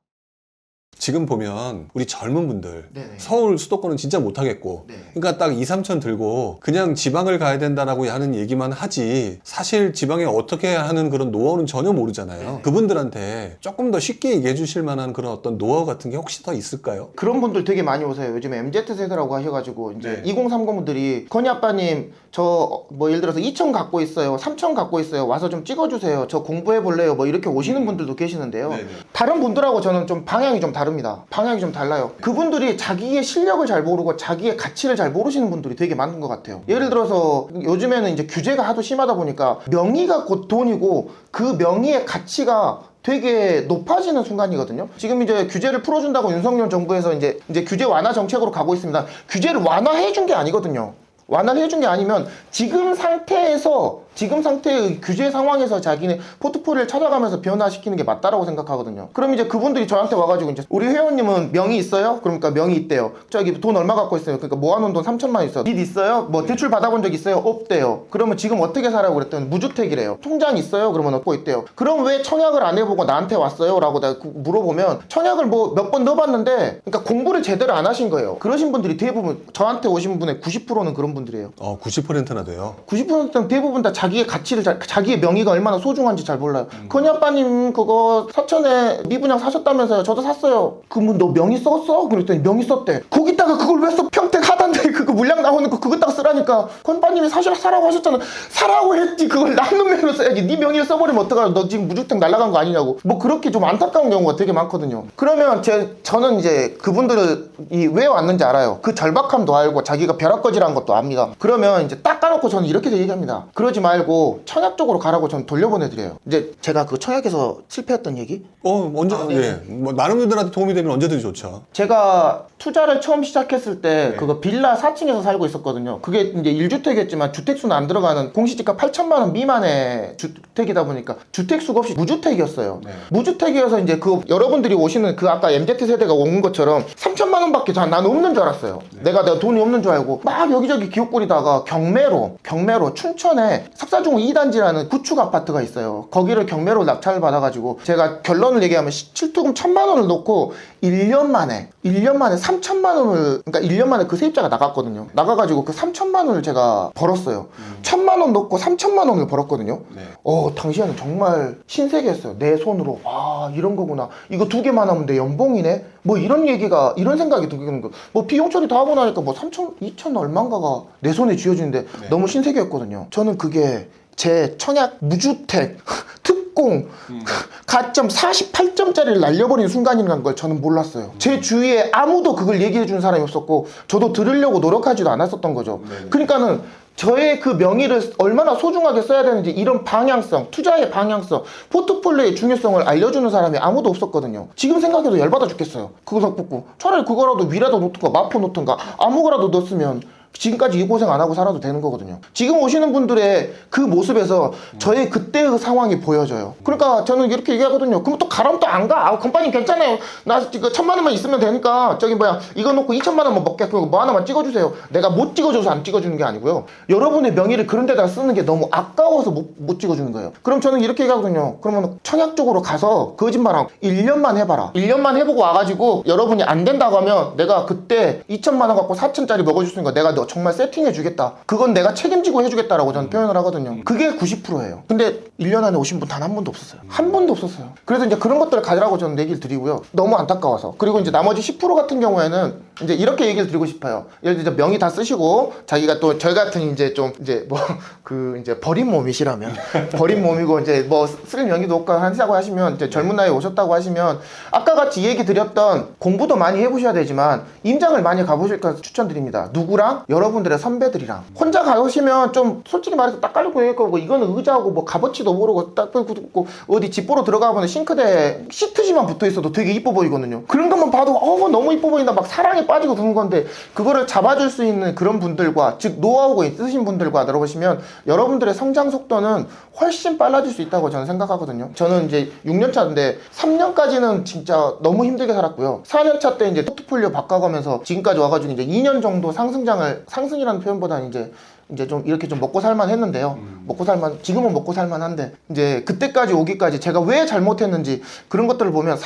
지금 보면 우리 젊은 분들 네네. 서울 수도권은 진짜 못하겠고 그러니까 딱 2, 3천 들고 그냥 지방을 가야 된다라고 하는 얘기만 하지 사실 지방에 어떻게 하는 그런 노하우는 전혀 모르잖아요. 그분들한테 조금 더 쉽게 얘기해 주실 만한 그런 어떤 노하우 같은 게 혹시 더 있을까요? 그런 분들 되게 많이 오세요. 요즘에 MZ세대라고 하셔가지고 이제 2030분들이 건희 아빠님 저 뭐 예를 들어서 2천 갖고 있어요, 3천 갖고 있어요, 와서 좀 찍어주세요, 저 공부해 볼래요, 뭐 이렇게 오시는 분들도 계시는데요. 다른 분들하고 저는 좀 방향이 좀 다릅니다. 방향이 좀 달라요. 그분들이 자기의 실력을 잘 모르고 자기의 가치를 잘 모르시는 분들이 되게 많은 것 같아요. 예를 들어서 요즘에는 이제 규제가 하도 심하다 보니까 명의가 곧 돈이고 그 명의의 가치가 되게 높아지는 순간이거든요. 지금 이제 규제를 풀어준다고 윤석열 정부에서 이제 규제 완화 정책으로 가고 있습니다. 규제를 완화해 준 게 아니거든요. 완화를 해준 게 아니면 지금 상태의 규제 상황에서 자기네 포트폴리오를 찾아가면서 변화시키는 게 맞다라고 생각하거든요. 그럼 이제 그분들이 저한테 와가지고 이제 우리 회원님은 명의 있어요? 그러니까 명의 있대요. 저기 돈 얼마 갖고 있어요? 그러니까 모아놓은 돈 3천만 원 있어요. 빚 있어요? 뭐 대출 받아본 적 있어요? 없대요. 그러면 지금 어떻게 살아고 그랬더니 무주택이래요. 통장 있어요? 그러면 얻고 있대요. 그럼 왜 청약을 안 해보고 나한테 왔어요? 라고 내가 물어보면 청약을 뭐 몇 번 넣어봤는데 그러니까 공부를 제대로 안 하신 거예요. 그러신 분들이 대부분 저한테 오신 분의 90%는 그런 분들이에요. 90%나 돼요? 90%는 대부분 다 자기의 가치를 자기의 명의가 얼마나 소중한지 잘 몰라요. 건희 아빠님 그거 사천에 미분양 사셨다면서요? 저도 샀어요. 그러면 너 명의 썼어? 그랬더니 명의 썼대. 거기다가 그걸 왜 써? 평택 하단데 그거 물량 나오는 거 그거다가 쓰라니까. 건희 아빠님이 사라고 하셨잖아. 사라고 했지. 그걸 남는 명의로 써야지. 네 명의를 써버리면 어떡하냐. 너 지금 무주택 날라간 거 아니냐고. 뭐 그렇게 좀 안타까운 경우가 되게 많거든요. 그러면 저는 이제 그분들이 왜 왔는지 알아요. 그 절박함도 알고 자기가 벼락거지라는 것도 압니다. 그러면 이제 딱 까놓고 저는 이렇게 얘기합니다. 그러지 말고 청약 쪽으로 가라고 저는 돌려보내드려요. 이제 제가 그 청약에서 실패했던 얘기? 언제, 뭐, 많은 분들한테 도움이 되면 언제든지 좋죠. 제가 투자를 처음 시작했을 때 그거 빌라 4층에서 살고 있었거든요. 그게 이제 1주택이었지만 주택수는 안 들어가는 공시지가 8천만 원 미만의 주택이다 보니까 주택수가 없이 무주택이었어요. 무주택이어서 이제 그 여러분들이 오시는 그 아까 MZ세대가 온 것처럼 3천만 원밖에 난 없는 줄 알았어요. 내가 돈이 없는 줄 알고 막 여기저기 기웃거리다가 경매로 춘천에 석사중 2단지라는 구축 아파트가 있어요. 거기를 경매로 낙찰을 받아가지고 제가 결론을 얘기하면 7투금 1,000만 원을 놓고 1년 만에 3천만 원을, 그러니까 1년 만에 그 세입자가 나갔거든요. 나가가지고 그 3천만 원을 제가 벌었어요. 1,000만 원 넣고 3천만 원을 벌었거든요. 네. 당시에는 정말 신세계였어요. 내 손으로. 와, 이런 거구나. 이거 2개만 하면 내 연봉이네? 뭐 이런 얘기가, 이런 생각이 드는 거. 뭐 비용 처리 다 하고 나니까 뭐 3천, 2천 얼마인가가 내 손에 쥐어지는데 네. 너무 신세계였거든요. 저는 그게 제 청약 무주택 특공 가점 48점짜리를 날려버린 순간이라는 걸 저는 몰랐어요. 제 주위에 아무도 그걸 얘기해 준 사람이 없었고 저도 들으려고 노력하지도 않았었던 거죠. 네. 그러니까는 저의 그 명의를 얼마나 소중하게 써야 되는지 이런 방향성, 투자의 방향성, 포트폴리오의 중요성을 알려주는 사람이 아무도 없었거든요. 지금 생각해도 열받아 죽겠어요. 그거 뽑고 차라리 그거라도 위라도 놓든가 마포 놓든가 아무거라도 넣었으면 지금까지 이 고생 안 하고 살아도 되는 거거든요. 지금 오시는 분들의 그 모습에서 저의 그때의 상황이 보여져요. 그러니까 저는 이렇게 얘기하거든요. 그럼 또 가라면 또 안 가. 컴퍼니 괜찮아요. 나 지금 1,000만 원만 있으면 되니까 이거 놓고 2,000만 원만 먹게. 그거 뭐 하나만 찍어주세요. 내가 못 찍어줘서 안 찍어주는 게 아니고요. 여러분의 명의를 그런 데다 쓰는 게 너무 아까워서 못 찍어주는 거예요. 그럼 저는 이렇게 얘기하거든요. 그러면 청약 쪽으로 가서 거짓말하고 1년만 해봐라. 1년만 해보고 와가지고 여러분이 안 된다고 하면 내가 그때 2,000만 원 갖고 4천짜리 먹어줬으니까 내가 너 정말 세팅해 주겠다. 그건 내가 책임지고 해주겠다라고 저는 표현을 하거든요. 그게 90%예요. 근데 1년 안에 오신 분 단 한 분도 없었어요. 한 분도 없었어요. 그래서 이제 그런 것들을 가지라고 저는 얘기를 드리고요. 너무 안타까워서. 그리고 이제 나머지 10% 같은 경우에는 이제 이렇게 얘기를 드리고 싶어요. 예를 들어 명의 다 쓰시고 자기가 또 저희 같은 이제 좀 이제 뭐 그 이제 버린 몸이시라면 버린 몸이고 이제 뭐 쓸 명의도 없고 한다고 하시면 이제 젊은 나이에 오셨다고 하시면 아까 같이 얘기 드렸던 공부도 많이 해보셔야 되지만 임장을 많이 가보실까 추천드립니다. 누구랑? 여러분들의 선배들이랑. 혼자 가보시면 좀 솔직히 말해서 딱 깔고 얘기할 거고 이거는 의자하고 뭐 값어치도 모르고 딱 끌고 어디 집 보러 들어가보면 싱크대에 시트지만 붙어 있어도 되게 이뻐 보이거든요. 그런 것만 봐도 너무 이뻐 보인다 막 사랑에 빠지고 그런 건데 그거를 잡아줄 수 있는 그런 분들과 즉 노하우가 있으신 분들과 들어보시면 여러분들의 성장 속도는 훨씬 빨라질 수 있다고 저는 생각하거든요. 저는 이제 6년차인데 3년까지는 진짜 너무 힘들게 살았고요. 4년차 때 이제 포트폴리오 바꿔가면서 지금까지 와가지고 이제 2년 정도 상승이라는 표현보다는 이제 좀 이렇게 좀 먹고 살만 했는데요. 지금은 먹고 살만 한데 이제 그때까지 오기까지 제가 왜 잘못했는지 그런 것들을 보면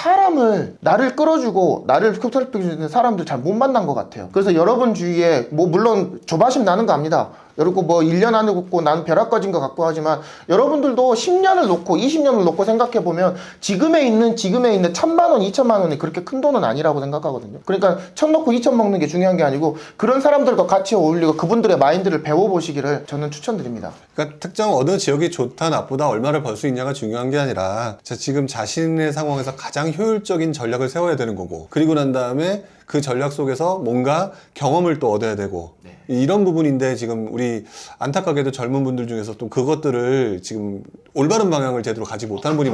나를 끌어주고 나를 흡혈시켜주는 사람들 잘 못 만난 것 같아요. 그래서 여러분 주위에 뭐 물론 조바심 나는 거 압니다. 여러분 뭐 1년 안에 굽고 난 벼락 꺼진 거 갖고 하지만 여러분들도 10년을 놓고 20년을 놓고 생각해 보면 지금에 있는 1,000만 원, 2,000만 원이 그렇게 큰 돈은 아니라고 생각하거든요. 그러니까 1,000 놓고 2,000 먹는 게 중요한 게 아니고 그런 사람들과 같이 어울리고 그분들의 마인드를 배워보시기를 저는 추천드립니다. 그러니까 특정 어느 지역이 좋다 나쁘다 얼마를 벌 수 있냐가 중요한 게 아니라 지금 자신의 상황에서 가장 효율적인 전략을 세워야 되는 거고 그리고 난 다음에 그 전략 속에서 뭔가 경험을 또 얻어야 되고 이런 부분인데 지금 우리 안타깝게도 젊은 분들 중에서 또 그것들을 지금 올바른 방향을 제대로 가지 못하는 분이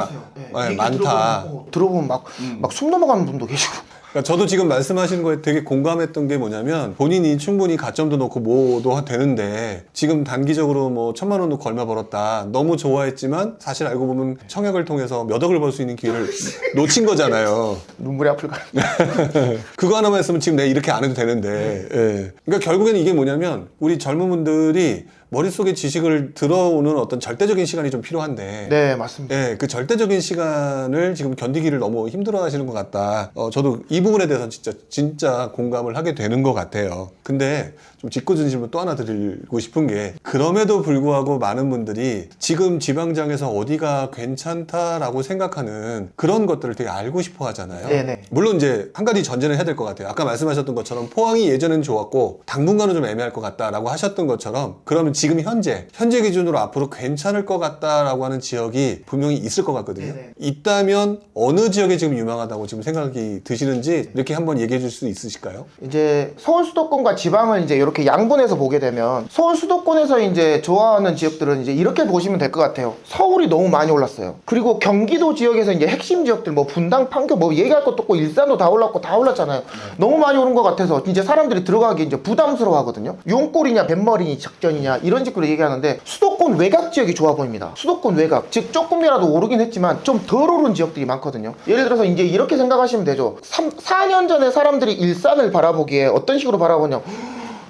많다. 들어보면 막 숨 넘어가는 분도 계시고. 그러니까 저도 지금 말씀하신 거에 되게 공감했던 게 뭐냐면 본인이 충분히 가점도 넣고 뭐도 되는데 지금 단기적으로 뭐 1,000만 원 넣고 얼마 벌었다 너무 좋아했지만 사실 알고 보면 청약을 통해서 몇 억을 벌 수 있는 기회를 놓친 거잖아요. 눈물이 앞을 가는. 그거 하나만 했으면 지금 내가 이렇게 안 해도 되는데 예. 그러니까 결국에는 이게 뭐냐면 우리 젊은 분들이 머릿속에 지식을 들어오는 어떤 절대적인 시간이 좀 필요한데 네, 맞습니다. 예, 그 절대적인 시간을 지금 견디기를 너무 힘들어 하시는 것 같다. 저도 이 부분에 대해서 진짜 공감을 하게 되는 것 같아요. 근데 좀 짓궂은 또 하나 드리고 싶은 게 그럼에도 불구하고 많은 분들이 지금 지방장에서 어디가 괜찮다라고 생각하는 그런 것들을 되게 알고 싶어 하잖아요. 네네. 물론 이제 한 가지 전제는 해야 될 것 같아요. 아까 말씀하셨던 것처럼 포항이 예전엔 좋았고 당분간은 좀 애매할 것 같다라고 하셨던 것처럼 그러면 지금 현재 기준으로 앞으로 괜찮을 것 같다라고 하는 지역이 분명히 있을 것 같거든요. 네네. 있다면 어느 지역이 지금 유망하다고 지금 생각이 드시는지 이렇게 한번 얘기해 줄 수 있으실까요? 이제 서울 수도권과 지방을 이제 이렇게 양분해서 보게 되면 서울 수도권에서 이제 좋아하는 지역들은 이제 이렇게 보시면 될 것 같아요. 서울이 너무 많이 올랐어요. 그리고 경기도 지역에서 이제 핵심 지역들 뭐 분당, 판교 뭐 얘기할 것도 없고 일산도 다 올랐고 다 올랐잖아요. 너무 많이 오른 것 같아서 이제 사람들이 들어가기 이제 부담스러워 하거든요. 용골이냐 뱃머리니 작전이냐 이런 식으로 얘기하는데 수도권 외곽 지역이 좋아 보입니다. 수도권 외곽 즉 조금이라도 오르긴 했지만 좀 덜 오른 지역들이 많거든요. 예를 들어서 이제 이렇게 생각하시면 되죠. 4년 전에 사람들이 일산을 바라보기에 어떤 식으로 바라보냐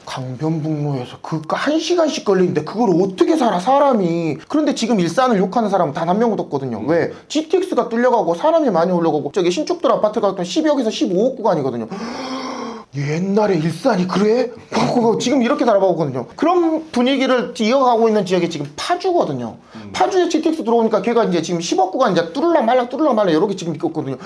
강변북로에서 그니까 1시간씩 걸리는데 그걸 어떻게 살아 사람이. 그런데 지금 일산을 욕하는 사람은 단 한 명도 없거든요. 왜? GTX가 뚫려가고 사람이 많이 올라가고 저기 신축들 아파트 같은 12억에서 15억 구간이거든요. 옛날에 일산이 그래? 지금 이렇게 살아보거든요. 그런 분위기를 이어가고 있는 지역이 지금 파주거든요. 파주에 GTX 들어오니까 걔가 이제 지금 10억 구간 이제 뚫을라 말라 여러 개 지금 있거든요.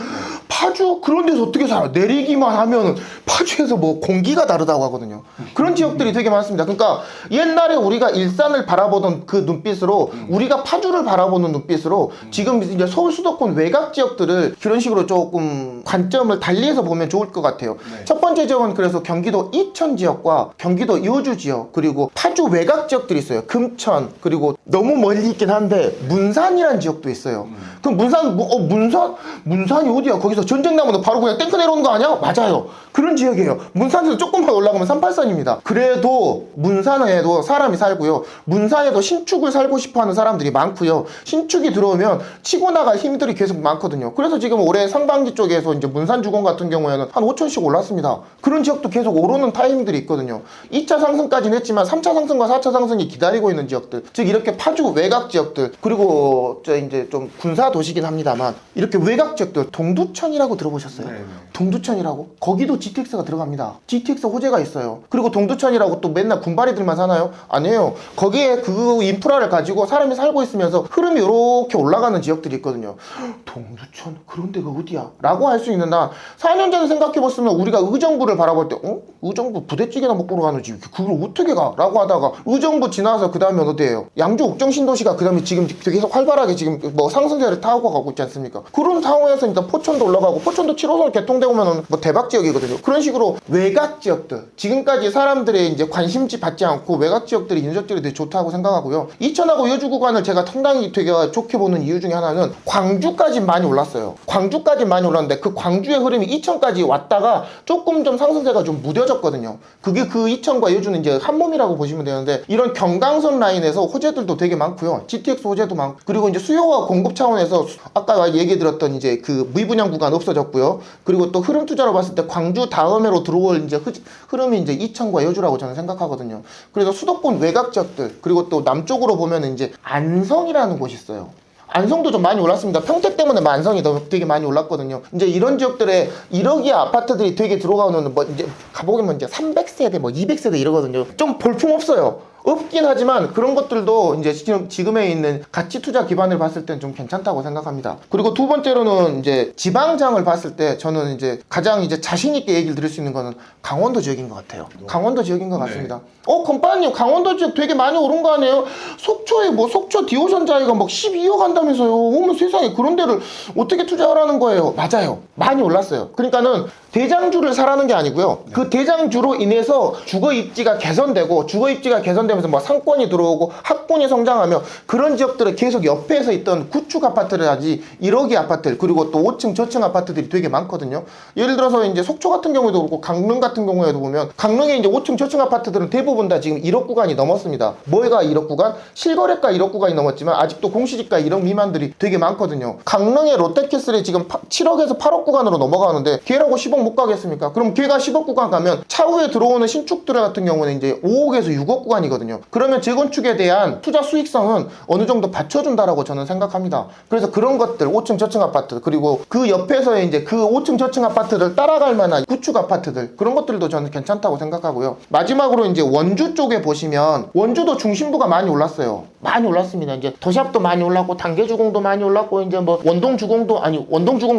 파주 그런 데서 어떻게 살아? 내리기만 하면 파주에서 뭐 공기가 다르다고 하거든요. 그런 지역들이 되게 많습니다. 그러니까 옛날에 우리가 일산을 바라보던 그 눈빛으로 우리가 파주를 바라보는 눈빛으로 지금 이제 서울 수도권 외곽 지역들을 그런 식으로 조금 관점을 달리해서 보면 좋을 것 같아요. 첫 번째 지역은 그래서 경기도 이천 지역과 경기도 여주 지역 그리고 파주 외곽 지역들이 있어요. 금천 그리고 너무 멀리 있긴 한데 문산이라는 지역도 있어요. 그럼 문산이 어디야? 거기서 전쟁 나면 바로 그냥 탱크 내려오는 거 아니야? 맞아요. 그런 지역이에요. 문산에서 조금만 올라가면 383입니다. 그래도 문산에도 사람이 살고요. 문산에도 신축을 살고 싶어하는 사람들이 많고요. 신축이 들어오면 치고 나갈 힘들이 계속 많거든요. 그래서 지금 올해 상반기 쪽에서 이제 문산 주공 같은 경우에는 한 5천씩 올랐습니다. 그런 지역도 계속 오르는 타이밍들이 있거든요. 2차 상승까지는 했지만 3차 상승과 4차 상승이 기다리고 있는 지역들, 즉 이렇게 파주 외곽 지역들, 그리고 저 이제 좀 군사 도시긴 합니다만 이렇게 외곽 지역들, 동두천이라고 들어보셨어요? 네. 동두천이라고? 거기도 GTX가 들어갑니다. GTX 호재가 있어요. 그리고 동두천이라고 또 맨날 군바리들만 사나요? 아니에요. 거기에 그 인프라를 가지고 사람이 살고 있으면서 흐름이 이렇게 올라가는 지역들이 있거든요. 동두천? 그런 데가 어디야? 라고 할 수 있는 한 4년 전에 생각해봤으면 우리가 의정부를 바라볼 때 의정부 부대찌개나 먹으러 가는 집 그걸 어떻게 가? 라고 하다가 의정부 지나서 그 다음에 어디예요? 양주 옥정 신도시가 그 다음에 지금 계속 활발하게 지금 뭐 상승세를 타고 가고 있지 않습니까? 그런 상황에서 일단 포천도 올라가고 포천도 7호선 개통되고 면은 뭐 대박 지역이거든요. 그런 식으로 외곽 지역들 지금까지 사람들의 이제 관심지 받지 않고 외곽 지역들이 인적들이 되게 좋다고 생각하고요. 이천하고 여주 구간을 제가 상당히 되게 좋게 보는 이유 중에 하나는 광주까지 많이 올랐어요. 광주까지 많이 올랐는데 그 광주의 흐름이 이천까지 왔다가 조금 좀 상승세가 좀 무뎌졌거든요. 그게 그 이천과 여주는 이제 한 몸이라고 보시면 되는데 이런 경강선 라인에서 호재들도 되게 많고요. GTX 호재도 많고 그리고 이제 수요와 공급 차원에서 아까 얘기 드렸던 이제 그 미분양 구간 없어졌고요. 그리고 또 흐름 투자로 봤을 때 광주 다음으로 들어올 이제 흐름이 이제 이천과 여주라고 저는 생각하거든요. 그래서 수도권 외곽 지역들 그리고 또 남쪽으로 보면 이제 안성이라는 곳이 있어요. 안성도 좀 많이 올랐습니다. 평택 때문에 안성이 되게 많이 올랐거든요. 이제 이런 지역들에 1억이 아파트들이 되게 들어가는 뭐 이제 가보면 이제 300세대 뭐 200세대 이러거든요. 좀 볼품 없어요. 없긴 하지만 그런 것들도 이제 지금에 있는 가치 투자 기반을 봤을 땐 좀 괜찮다고 생각합니다. 그리고 두 번째로는 이제 지방장을 봤을 때 저는 이제 가장 이제 자신있게 얘기를 드릴 수 있는 거는 강원도 지역인 것 같아요. 강원도 지역인 것 같습니다. 건빠님 강원도 지역 되게 많이 오른 거 아니에요? 속초에 뭐 속초 디오션 자리가 막 12억 한다면서요. 어머 세상에 그런 데를 어떻게 투자하라는 거예요? 맞아요. 많이 올랐어요. 그러니까는 대장주를 사라는 게 아니고요. 그 대장주로 인해서 주거 입지가 개선되고 주거 입지가 개선되면서 뭐 상권이 들어오고 학군이 성장하며 그런 지역들을 계속 옆에서 있던 구축 아파트라든지 1억이 아파트 그리고 또 5층 저층 아파트들이 되게 많거든요. 예를 들어서 이제 속초 같은 경우에도 그렇고 강릉 같은 경우에도 보면 강릉에 이제 5층 저층 아파트들은 대부분 다 지금 1억 구간이 넘었습니다. 뭐가 1억 구간? 실거래가 1억 구간이 넘었지만 아직도 공시지가 1억 미만들이 되게 많거든요. 강릉의 롯데캐슬이 지금 7억에서 8억 구간으로 넘어가는데 걔라고 10억 못 가겠습니까? 그럼 걔가 10억 구간 가면 차후에 들어오는 신축들 같은 경우는 이제 5억에서 6억 구간이거든요. 그러면 재건축에 대한 투자 수익성은 어느 정도 받쳐준다라고 저는 생각합니다. 그래서 그런 것들 5층 저층 아파트 그리고 그 옆에서 이제 그 5층 저층 아파트를 따라갈 만한 구축 아파트들 그런 것들도 저는 괜찮다고 생각하고요. 마지막으로 이제 원주 쪽에 보시면 원주도 중심부가 많이 올랐어요. 많이 올랐습니다. 이제 더샵도 많이 올랐고 단계주공도 많이 올랐고 이제 뭐 원동주공도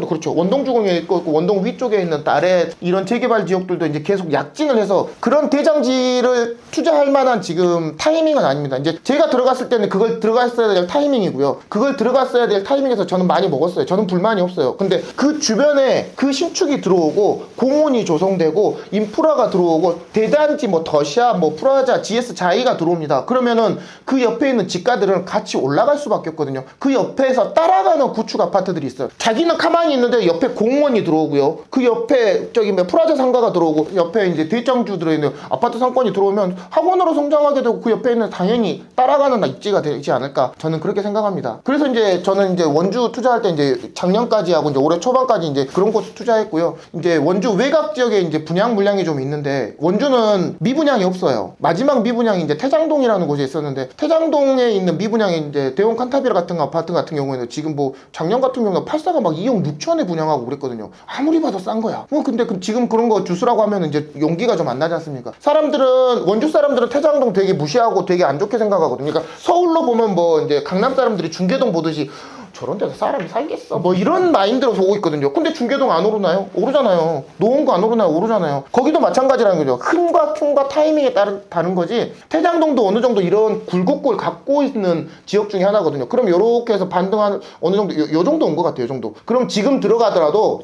그렇죠. 원동주공에 있고 원동 위쪽에 있는 아래 이런 재개발 지역들도 이제 계속 약진을 해서 그런 대장지를 투자할 만한 지금 타이밍은 아닙니다. 이제 제가 들어갔을 때는 그걸 들어갔어야 될 타이밍이고요. 그걸 들어갔어야 될 타이밍에서 저는 많이 먹었어요. 저는 불만이 없어요. 근데 그 주변에 그 신축이 들어오고 공원이 조성되고 인프라가 들어오고 대단지 뭐 더샵 뭐 프라자 GS 자이가 들어옵니다. 그러면은 그 옆에 있는 지가들은 같이 올라갈 수밖에 없거든요. 그 옆에서 따라가는 구축 아파트들이 있어요. 자기는 가만히 있는데 옆에 공원이 들어오고요. 그 옆에 저기 뭐 프라자 상가가 들어오고 옆에 이제 대장주 들어있는 아파트 상권이 들어오면 학원으로 성장하게 되고 그 옆에 있는 당연히 따라가는 입지가 되지 않을까 저는 그렇게 생각합니다. 그래서 이제 저는 이제 원주 투자할 때 이제 작년까지 하고 이제 올해 초반까지 이제 그런 곳 투자했고요. 이제 원주 외곽 지역에 이제 분양 물량이 좀 있는데 원주는 미분양이 없어요. 마지막 미분양이 이제 태장동이라는 곳에 있었는데 태장동에 있는 미분양이 이제 대원 칸타비라 같은 아파트 같은 경우에는 지금 뭐 작년 같은 경우는 8사가 막 2억 6천에 분양하고 그랬거든요. 아무리 봐도 싼 거야. 근데 지금 그런 거 주스라고 하면 이제 용기가 좀 안 나지 않습니까? 사람들은 원주 사람들은 태장동 되게 무시하고 되게 안 좋게 생각하거든요. 그러니까 서울로 보면 뭐 이제 강남 사람들이 중계동 보듯이 저런 데서 사람이 살겠어 뭐 이런 마인드로 보고 있거든요. 근데 중계동 안 오르나요? 오르잖아요. 노원구 안 오르나요? 오르잖아요. 거기도 마찬가지라는 거죠. 흠과 타이밍에 따른 다른 거지. 태장동도 어느 정도 이런 굴곡골 갖고 있는 지역 중에 하나거든요. 그럼 요렇게 해서 반등한 어느 정도 요 정도 온 것 같아요. 요 정도. 그럼 지금 들어가더라도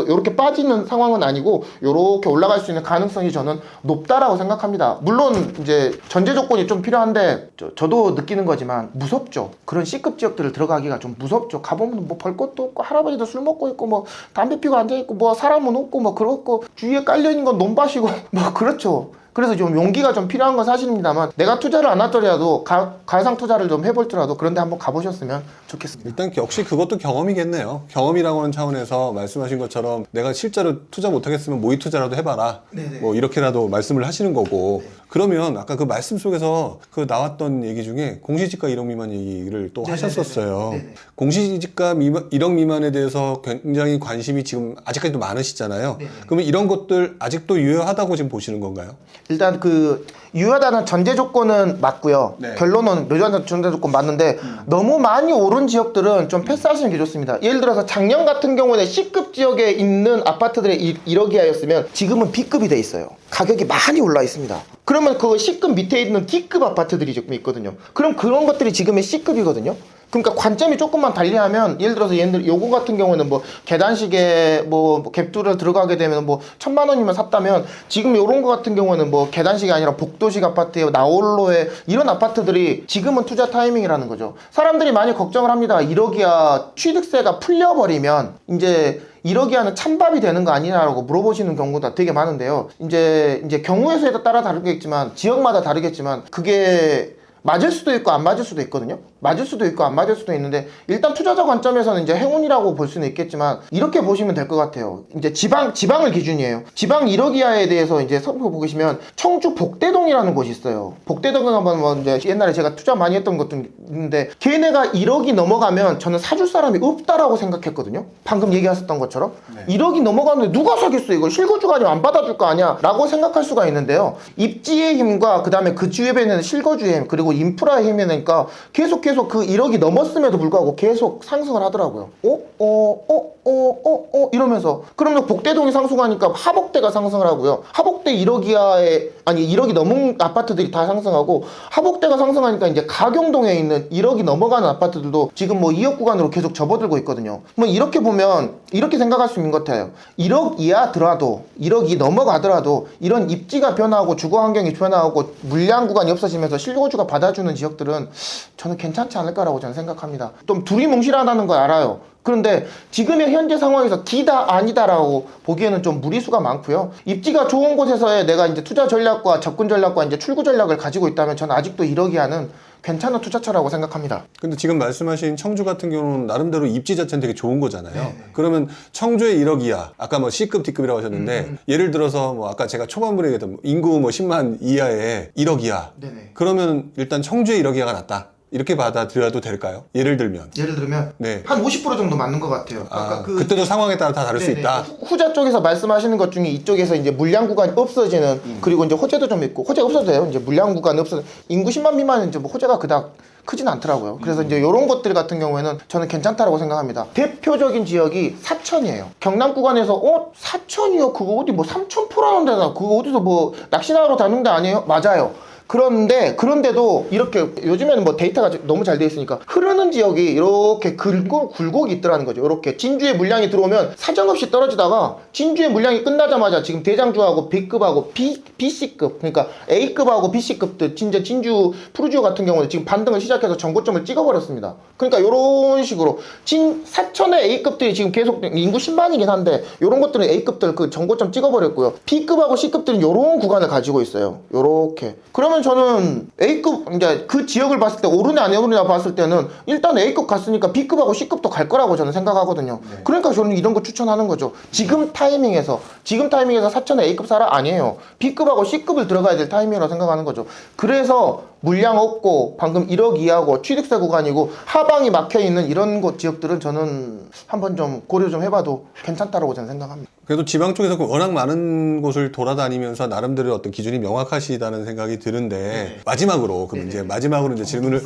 이렇게 빠지는 상황은 아니고 이렇게 올라갈 수 있는 가능성이 저는 높다라고 생각합니다. 물론 이제 전제 조건이 좀 필요한데 저도 느끼는 거지만 무섭죠. 그런 C급 지역들을 들어가기가 좀 무섭죠. 가보면 뭐 볼 것도 없고 할아버지도 술 먹고 있고 뭐 담배 피고 앉아 있고 뭐 사람은 없고 뭐 그렇고 주위에 깔려 있는 건 논밭이고 뭐 그렇죠. 그래서 좀 용기가 좀 필요한 건 사실입니다만 내가 투자를 안 하더라도 가상 투자를 좀 해볼지라도 그런데 한번 가보셨으면 좋겠습니다. 일단 역시 그것도 경험이겠네요. 경험이라고 하는 차원에서 말씀하신 것처럼 내가 실제로 투자 못하겠으면 모의 투자라도 해봐라. 네네. 뭐 이렇게라도 말씀을 하시는 거고. 네. 그러면 아까 그 말씀 속에서 그 나왔던 얘기 중에 공시지가 1억 미만 얘기를 또 하셨었어요. 네네. 공시지가 1억 미만에 대해서 굉장히 관심이 지금 아직까지도 많으시잖아요. 네네. 그러면 이런 것들 아직도 유효하다고 지금 보시는 건가요? 일단 그 유효하다는 전제 조건은 맞고요. 네. 결론은 유효하다는 전제 조건 맞는데 너무 많이 오른 지역들은 좀 패스하시는 게 좋습니다. 예를 들어서 작년 같은 경우에 C급 지역에 있는 아파트들의 1억 이하였으면 지금은 B급이 돼 있어요. 가격이 많이 올라 있습니다. 그러면 그 C급 밑에 있는 D급 아파트들이 조금 있거든요. 그럼 그런 것들이 지금의 C급이거든요. 그러니까 관점이 조금만 달리하면 예를 들어서 요거 같은 경우는 뭐 계단식에 뭐 갭투를 들어가게 되면 뭐 1,000만 원이면 샀다면 지금 요런 거 같은 경우는 뭐 계단식이 아니라 복도식 아파트에 나홀로에 이런 아파트들이 지금은 투자 타이밍이라는 거죠. 사람들이 많이 걱정을 합니다. 1억이야 취득세가 풀려버리면 이제 1억이하는 찬밥이 되는 거 아니냐라고 물어보시는 경우가 되게 많은데요. 이제 경우의 수에 따라 다르겠지만 지역마다 다르겠지만 그게 맞을 수도 있고 안 맞을 수도 있거든요. 맞을 수도 있고 안 맞을 수도 있는데 일단 투자자 관점에서는 이제 행운이라고 볼 수는 있겠지만 이렇게 보시면 될 것 같아요. 이제 지방을 기준이에요. 지방 1억 이하에 대해서 이제 살펴보시면 청주 복대동이라는 곳이 있어요. 복대동은 한번 뭐 이제 옛날에 제가 투자 많이 했던 것도 있는데 걔네가 1억이 넘어가면 저는 사줄 사람이 없다라고 생각했거든요. 방금 얘기하셨던 것처럼 1억이 넘어가는데 누가 사겠어 이걸 실거주가 아니면 안 받아줄 거 아니야 라고 생각할 수가 있는데요. 입지의 힘과 그 다음에 그 주위에 있는 실거주의 힘 그리고 인프라의 힘이니까 계속 그 1억이 넘었음에도 불구하고 계속 상승을 하더라고요. 이러면서 그러면 복대동이 상승하니까 하복대가 상승을 하고요. 하복대 1억 이하의 1억이 넘은 아파트들이 다 상승하고 하복대가 상승하니까 이제 가경동에 있는 1억이 넘어가는 아파트들도 지금 뭐 2억 구간으로 계속 접어들고 있거든요. 뭐 이렇게 보면 이렇게 생각할 수 있는 것 같아요. 1억 이하더라도 1억이 넘어가더라도 이런 입지가 변화하고 주거 환경이 변화하고 물량 구간이 없어지면서 실거주가 받아주는 지역들은 저는 괜찮지 않을까라고 저는 생각합니다. 좀 두리뭉실하다는 걸 알아요. 그런데 지금의 현재 상황에서 기다 아니다라고 보기에는 좀 무리수가 많고요. 입지가 좋은 곳에서의 내가 이제 투자 전략과 접근 전략과 이제 출구 전략을 가지고 있다면 저는 아직도 1억 이하는 괜찮은 투자처라고 생각합니다. 근데 지금 말씀하신 청주 같은 경우는 나름대로 입지 자체는 되게 좋은 거잖아요. 그러면 청주의 1억 이하, 아까 뭐 C급, D급이라고 하셨는데 예를 들어서 뭐 아까 제가 초반부에 얘기했던 인구 뭐 10만 이하에 1억 이하. 네네. 그러면 일단 청주의 1억 이하가 낫다. 이렇게 받아들여도 될까요? 예를 들면 네. 한 50% 정도 맞는 것 같아요. 그때도 상황에 따라 다 다를 수 있다. 후자 쪽에서 말씀하시는 것 중에 이쪽에서 이제 물량 구간이 없어지는 그리고 이제 호재도 좀 있고 호재가 없어도 돼요. 이제 물량 구간이 없어져 인구 10만 미만은 이제 뭐 호재가 그닥 크진 않더라고요. 그래서 이제 이런 것들 같은 경우에는 저는 괜찮다라고 생각합니다. 대표적인 지역이 사천이에요. 경남 구간에서 사천이요? 그거 어디 뭐 삼천포라는 데나 그거 어디서 뭐 낚시나러 다는 데 아니에요? 맞아요. 그런데도 이렇게 요즘에는 뭐 데이터가 너무 잘 돼 있으니까 흐르는 지역이 이렇게 굴곡이 있더라는 거죠. 이렇게 진주의 물량이 들어오면 사정없이 떨어지다가 진주의 물량이 끝나자마자 지금 대장주하고 B급하고 BC급, 그러니까 A급하고 BC급들 진짜 진주 푸르지오 같은 경우는 지금 반등을 시작해서 전고점을 찍어버렸습니다. 그러니까 이런 식으로 사천의 A급들이 지금 계속 인구 10만이긴 한데 이런 것들은 A급들 그 전고점 찍어버렸고요. B급하고 C급들은 이런 구간을 가지고 있어요. 요렇게. 그러면 저는 A급 이제 그 지역을 봤을 때 오르냐 안 오르냐 봤을 때는 일단 A급 갔으니까 B급하고 C급도 갈 거라고 저는 생각하거든요. 네. 그러니까 저는 이런 거 추천하는 거죠. 지금 타이밍에서 사천의 A급 사라 아니에요. B급하고 C급을 들어가야 될 타이밍이라고 생각하는 거죠. 그래서 물량 없고 방금 1억 이하고 취득세 구간이고 하방이 막혀있는 이런 곳 지역들은 저는 한번 좀 고려 좀 해봐도 괜찮다라고 저는 생각합니다. 그래도 지방 쪽에서 워낙 많은 곳을 돌아다니면서 나름대로의 어떤 기준이 명확하시다는 생각이 드는데 마지막으로 그럼 이제 질문을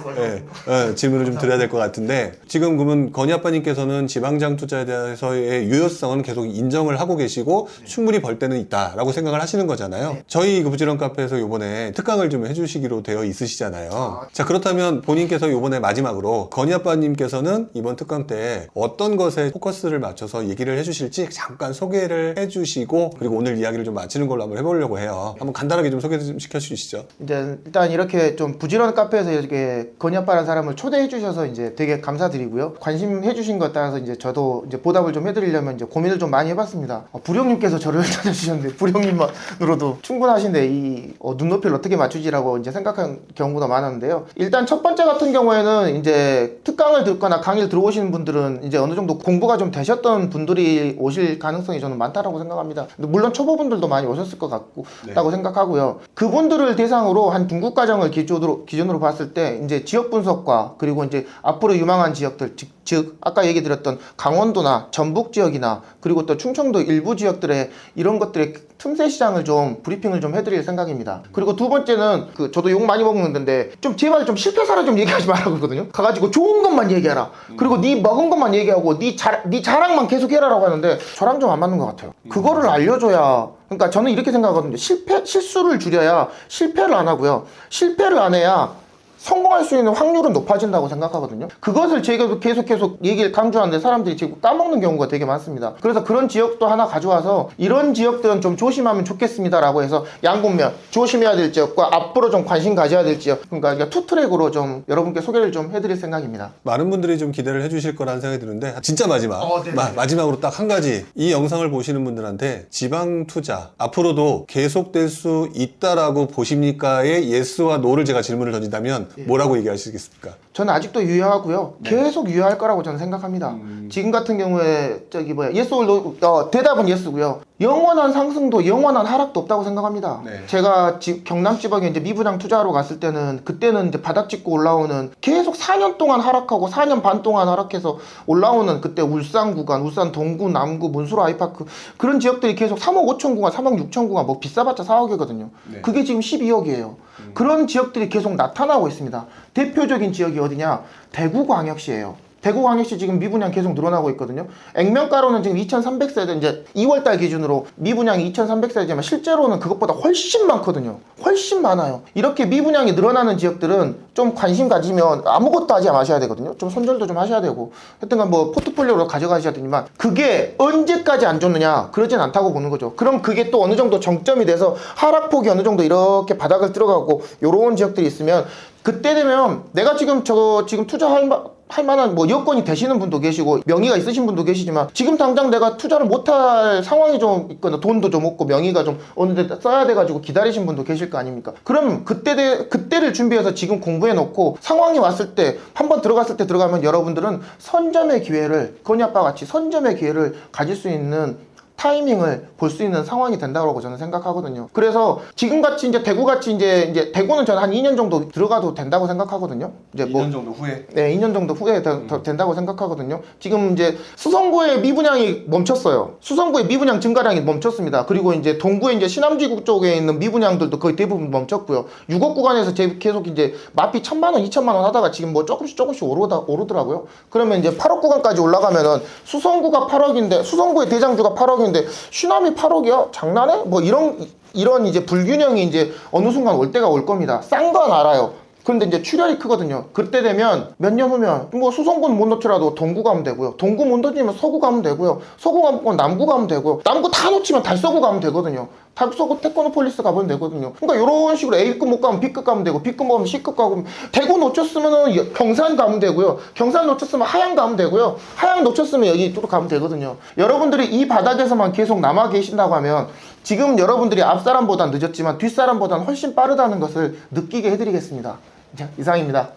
질문을 좀 드려야 될 것 같은데 지금 그러면 건희 아빠님께서는 지방장 투자에 대해서의 유효성은 계속 인정을 하고 계시고 충분히 벌 때는 있다라고 생각을 하시는 거잖아요. 저희 그 부지런 카페에서 요번에 특강을 좀 해주시기로 되어 있으시잖아요. 자, 그렇다면 본인께서 요번에 마지막으로 건희 아빠님께서는 이번 특강 때 어떤 것에 포커스를 맞춰서 얘기를 해주실지 잠깐 소개를 해주시고 그리고 오늘 이야기를 좀 마치는 걸로 한번 해보려고 해요. 한번 간단하게 좀 소개 좀 시켜주시죠. 이제 일단 이렇게 좀 부지런 카페에서 이렇게 건희 아빠라는 사람을 초대해 주셔서 이제 되게 감사드리고요. 관심해 주신 것에 따라서 이제 저도 이제 보답을 좀 해드리려면 이제 고민을 좀 많이 해봤습니다. 부령님께서 저를 찾아주셨는데 부령님만으로도 충분하신데 이 눈높이를 어떻게 맞추지라고 이제 생각한 경우가 많았는데요. 일단 첫 번째 같은 경우에는 이제 특강을 듣거나 강의를 들어오시는 분들은 이제 어느 정도 공부가 좀 되셨던 분들이 오실 가능성이 저는 많다라고 생각합니다. 물론 초보분들도 많이 오셨을 것 같고 라고 생각하고요. 그분들을 대상으로 한 중국 과정을 기준으로 봤을 때 이제 지역 분석과 그리고 이제 앞으로 유망한 지역들 즉 아까 얘기 드렸던 강원도나 전북 지역이나 그리고 또 충청도 일부 지역들의 이런 것들의 틈새 시장을 좀 브리핑을 좀 해드릴 생각입니다. 그리고 두 번째는 저도 욕 많이 먹는데 좀 제발 좀 실패사를 좀 얘기하지 말라고 그러거든요. 가가지고 좋은 것만 얘기해라. 그리고 네 먹은 것만 얘기하고 네 자랑만 계속 해라라고 하는데 저랑 좀 안 맞는 것 같아요. 그거를 알려줘야. 그러니까 저는 이렇게 생각하거든요. 실수를 줄여야 실패를 안 하고요. 실패를 안 해야 성공할 수 있는 확률은 높아진다고 생각하거든요. 그것을 제가 계속 얘기를 강조하는데 사람들이 지금 까먹는 경우가 되게 많습니다. 그래서 그런 지역도 하나 가져와서 이런 지역들은 좀 조심하면 좋겠습니다라고 해서 양분면 조심해야 될 지역과 앞으로 좀 관심 가져야 될 지역, 그러니까 투 트랙으로 좀 여러분께 소개를 좀 해드릴 생각입니다. 많은 분들이 좀 기대를 해주실 거라는 생각이 드는데 진짜 마지막으로 딱 한 가지 이 영상을 보시는 분들한테 지방 투자 앞으로도 계속될 수 있다라고 보십니까의 예스와 노를 제가 질문을 던진다면 뭐라고 얘기하시겠습니까? 저는 아직도 유효하고요. 계속 유효할 거라고 저는 생각합니다. 지금 같은 경우에 예스 올 노, 대답은 예스고요. 영원한 상승도 영원한 하락도 없다고 생각합니다. 제가 경남 지방에 이제 미분양 투자하러 갔을 때는 그때는 이제 바닥 짚고 올라오는 계속 4년 동안 하락하고 4년 반 동안 하락해서 올라오는 그때 울산 구간, 울산 동구, 남구, 문수로 아이파크 그런 지역들이 계속 3억 5천 구간, 3억 6천 구간 뭐 비싸봤자 4억이거든요. 그게 지금 12억이에요. 그런 지역들이 계속 나타나고 있습니다. 대표적인 지역이 어디냐? 대구광역시예요. 대구광역시 지금 미분양 계속 늘어나고 있거든요. 액면가로는 지금 2,300세대 이제 2월달 기준으로 미분양이 2,300세대지만 실제로는 그것보다 훨씬 많거든요. 훨씬 많아요. 이렇게 미분양이 늘어나는 지역들은 좀 관심 가지면 아무것도 하지 마셔야 되거든요. 좀 손절도 좀 하셔야 되고 하여튼간 뭐 포트폴리오로 가져가셔야 되지만 그게 언제까지 안 좋느냐? 그러진 않다고 보는 거죠. 그럼 그게 또 어느 정도 정점이 돼서 하락폭이 어느 정도 이렇게 바닥을 들어가고 요런 지역들이 있으면 그때 되면 내가 지금 투자할 만한 뭐 여건이 되시는 분도 계시고 명의가 있으신 분도 계시지만 지금 당장 내가 투자를 못할 상황이 좀 있거나 돈도 좀 없고 명의가 좀 어느 데 써야 돼가지고 기다리신 분도 계실 거 아닙니까? 그럼 그때를 준비해서 지금 공부해 놓고 상황이 왔을 때 한번 들어갔을 때 들어가면 여러분들은 선점의 기회를 건희 아빠 같이 선점의 기회를 가질 수 있는 타이밍을 볼 수 있는 상황이 된다고 저는 생각하거든요. 그래서 지금같이 이제 대구같이 이제 대구는 저는 한 2년 정도 들어가도 된다고 생각하거든요. 이제 2년 정도 후에? 네, 2년 정도 후에 된다고 생각하거든요. 지금 이제 수성구의 미분양이 멈췄어요. 수성구의 미분양 증가량이 멈췄습니다. 그리고 이제 동구의 이제 신암지구 쪽에 있는 미분양들도 거의 대부분 멈췄고요. 6억 구간에서 계속 이제 마피 1,000만 원, 2,000만 원 하다가 지금 뭐 조금씩 오르더라고요. 그러면 이제 8억 구간까지 올라가면은 수성구가 8억인데 수성구의 대장주가 8억인데 있는데 시나미 8억이야? 장난해? 뭐 이런 이제 불균형이 이제 어느 순간 올 때가 올 겁니다. 싼 건 알아요. 그런데 이제 출혈이 크거든요. 그때 되면 몇 년 후면 뭐 수성구는 못 놓더라도 동구 가면 되고요. 동구 못 놓치면 서구 가면 되고요. 서구 가면 남구 가면 되고요. 남구 다 놓치면 달서구 가면 되거든요. 달서구 테크노폴리스 가면 되거든요. 그러니까 이런 식으로 A급 못 가면 B급 가면 되고 B급 못 가면 C급 가고 대구 놓쳤으면 경산 가면 되고요. 경산 놓쳤으면 하양 가면 되고요. 하양 놓쳤으면 여기 또 가면 되거든요. 여러분들이 이 바닥에서만 계속 남아 계신다고 하면 지금 여러분들이 앞사람보다 늦었지만 뒷사람보다는 훨씬 빠르다는 것을 느끼게 해드리겠습니다. 자, 이상입니다.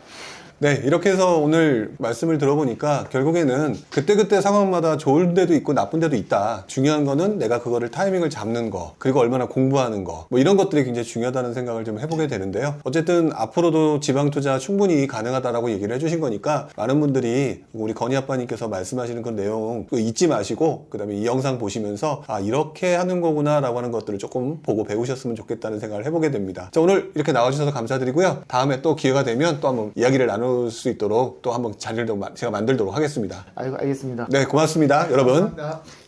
네, 이렇게 해서 오늘 말씀을 들어보니까 결국에는 그때그때 상황마다 좋은 데도 있고 나쁜 데도 있다. 중요한 거는 내가 그거를 타이밍을 잡는 거, 그리고 얼마나 공부하는 거, 뭐 이런 것들이 굉장히 중요하다는 생각을 좀 해보게 되는데요. 어쨌든 앞으로도 지방 투자 충분히 가능하다라고 얘기를 해주신 거니까 많은 분들이 우리 건희 아빠님께서 말씀하시는 그 내용 잊지 마시고 그다음에 이 영상 보시면서 아, 이렇게 하는 거구나라고 하는 것들을 조금 보고 배우셨으면 좋겠다는 생각을 해보게 됩니다. 자, 오늘 이렇게 나와주셔서 감사드리고요. 다음에 또 기회가 되면 또 한번 이야기를 나눌 수 있도록 또 한번 자리를 제가 만들도록 하겠습니다. 알겠습니다. 네, 고맙습니다, 여러분. 감사합니다.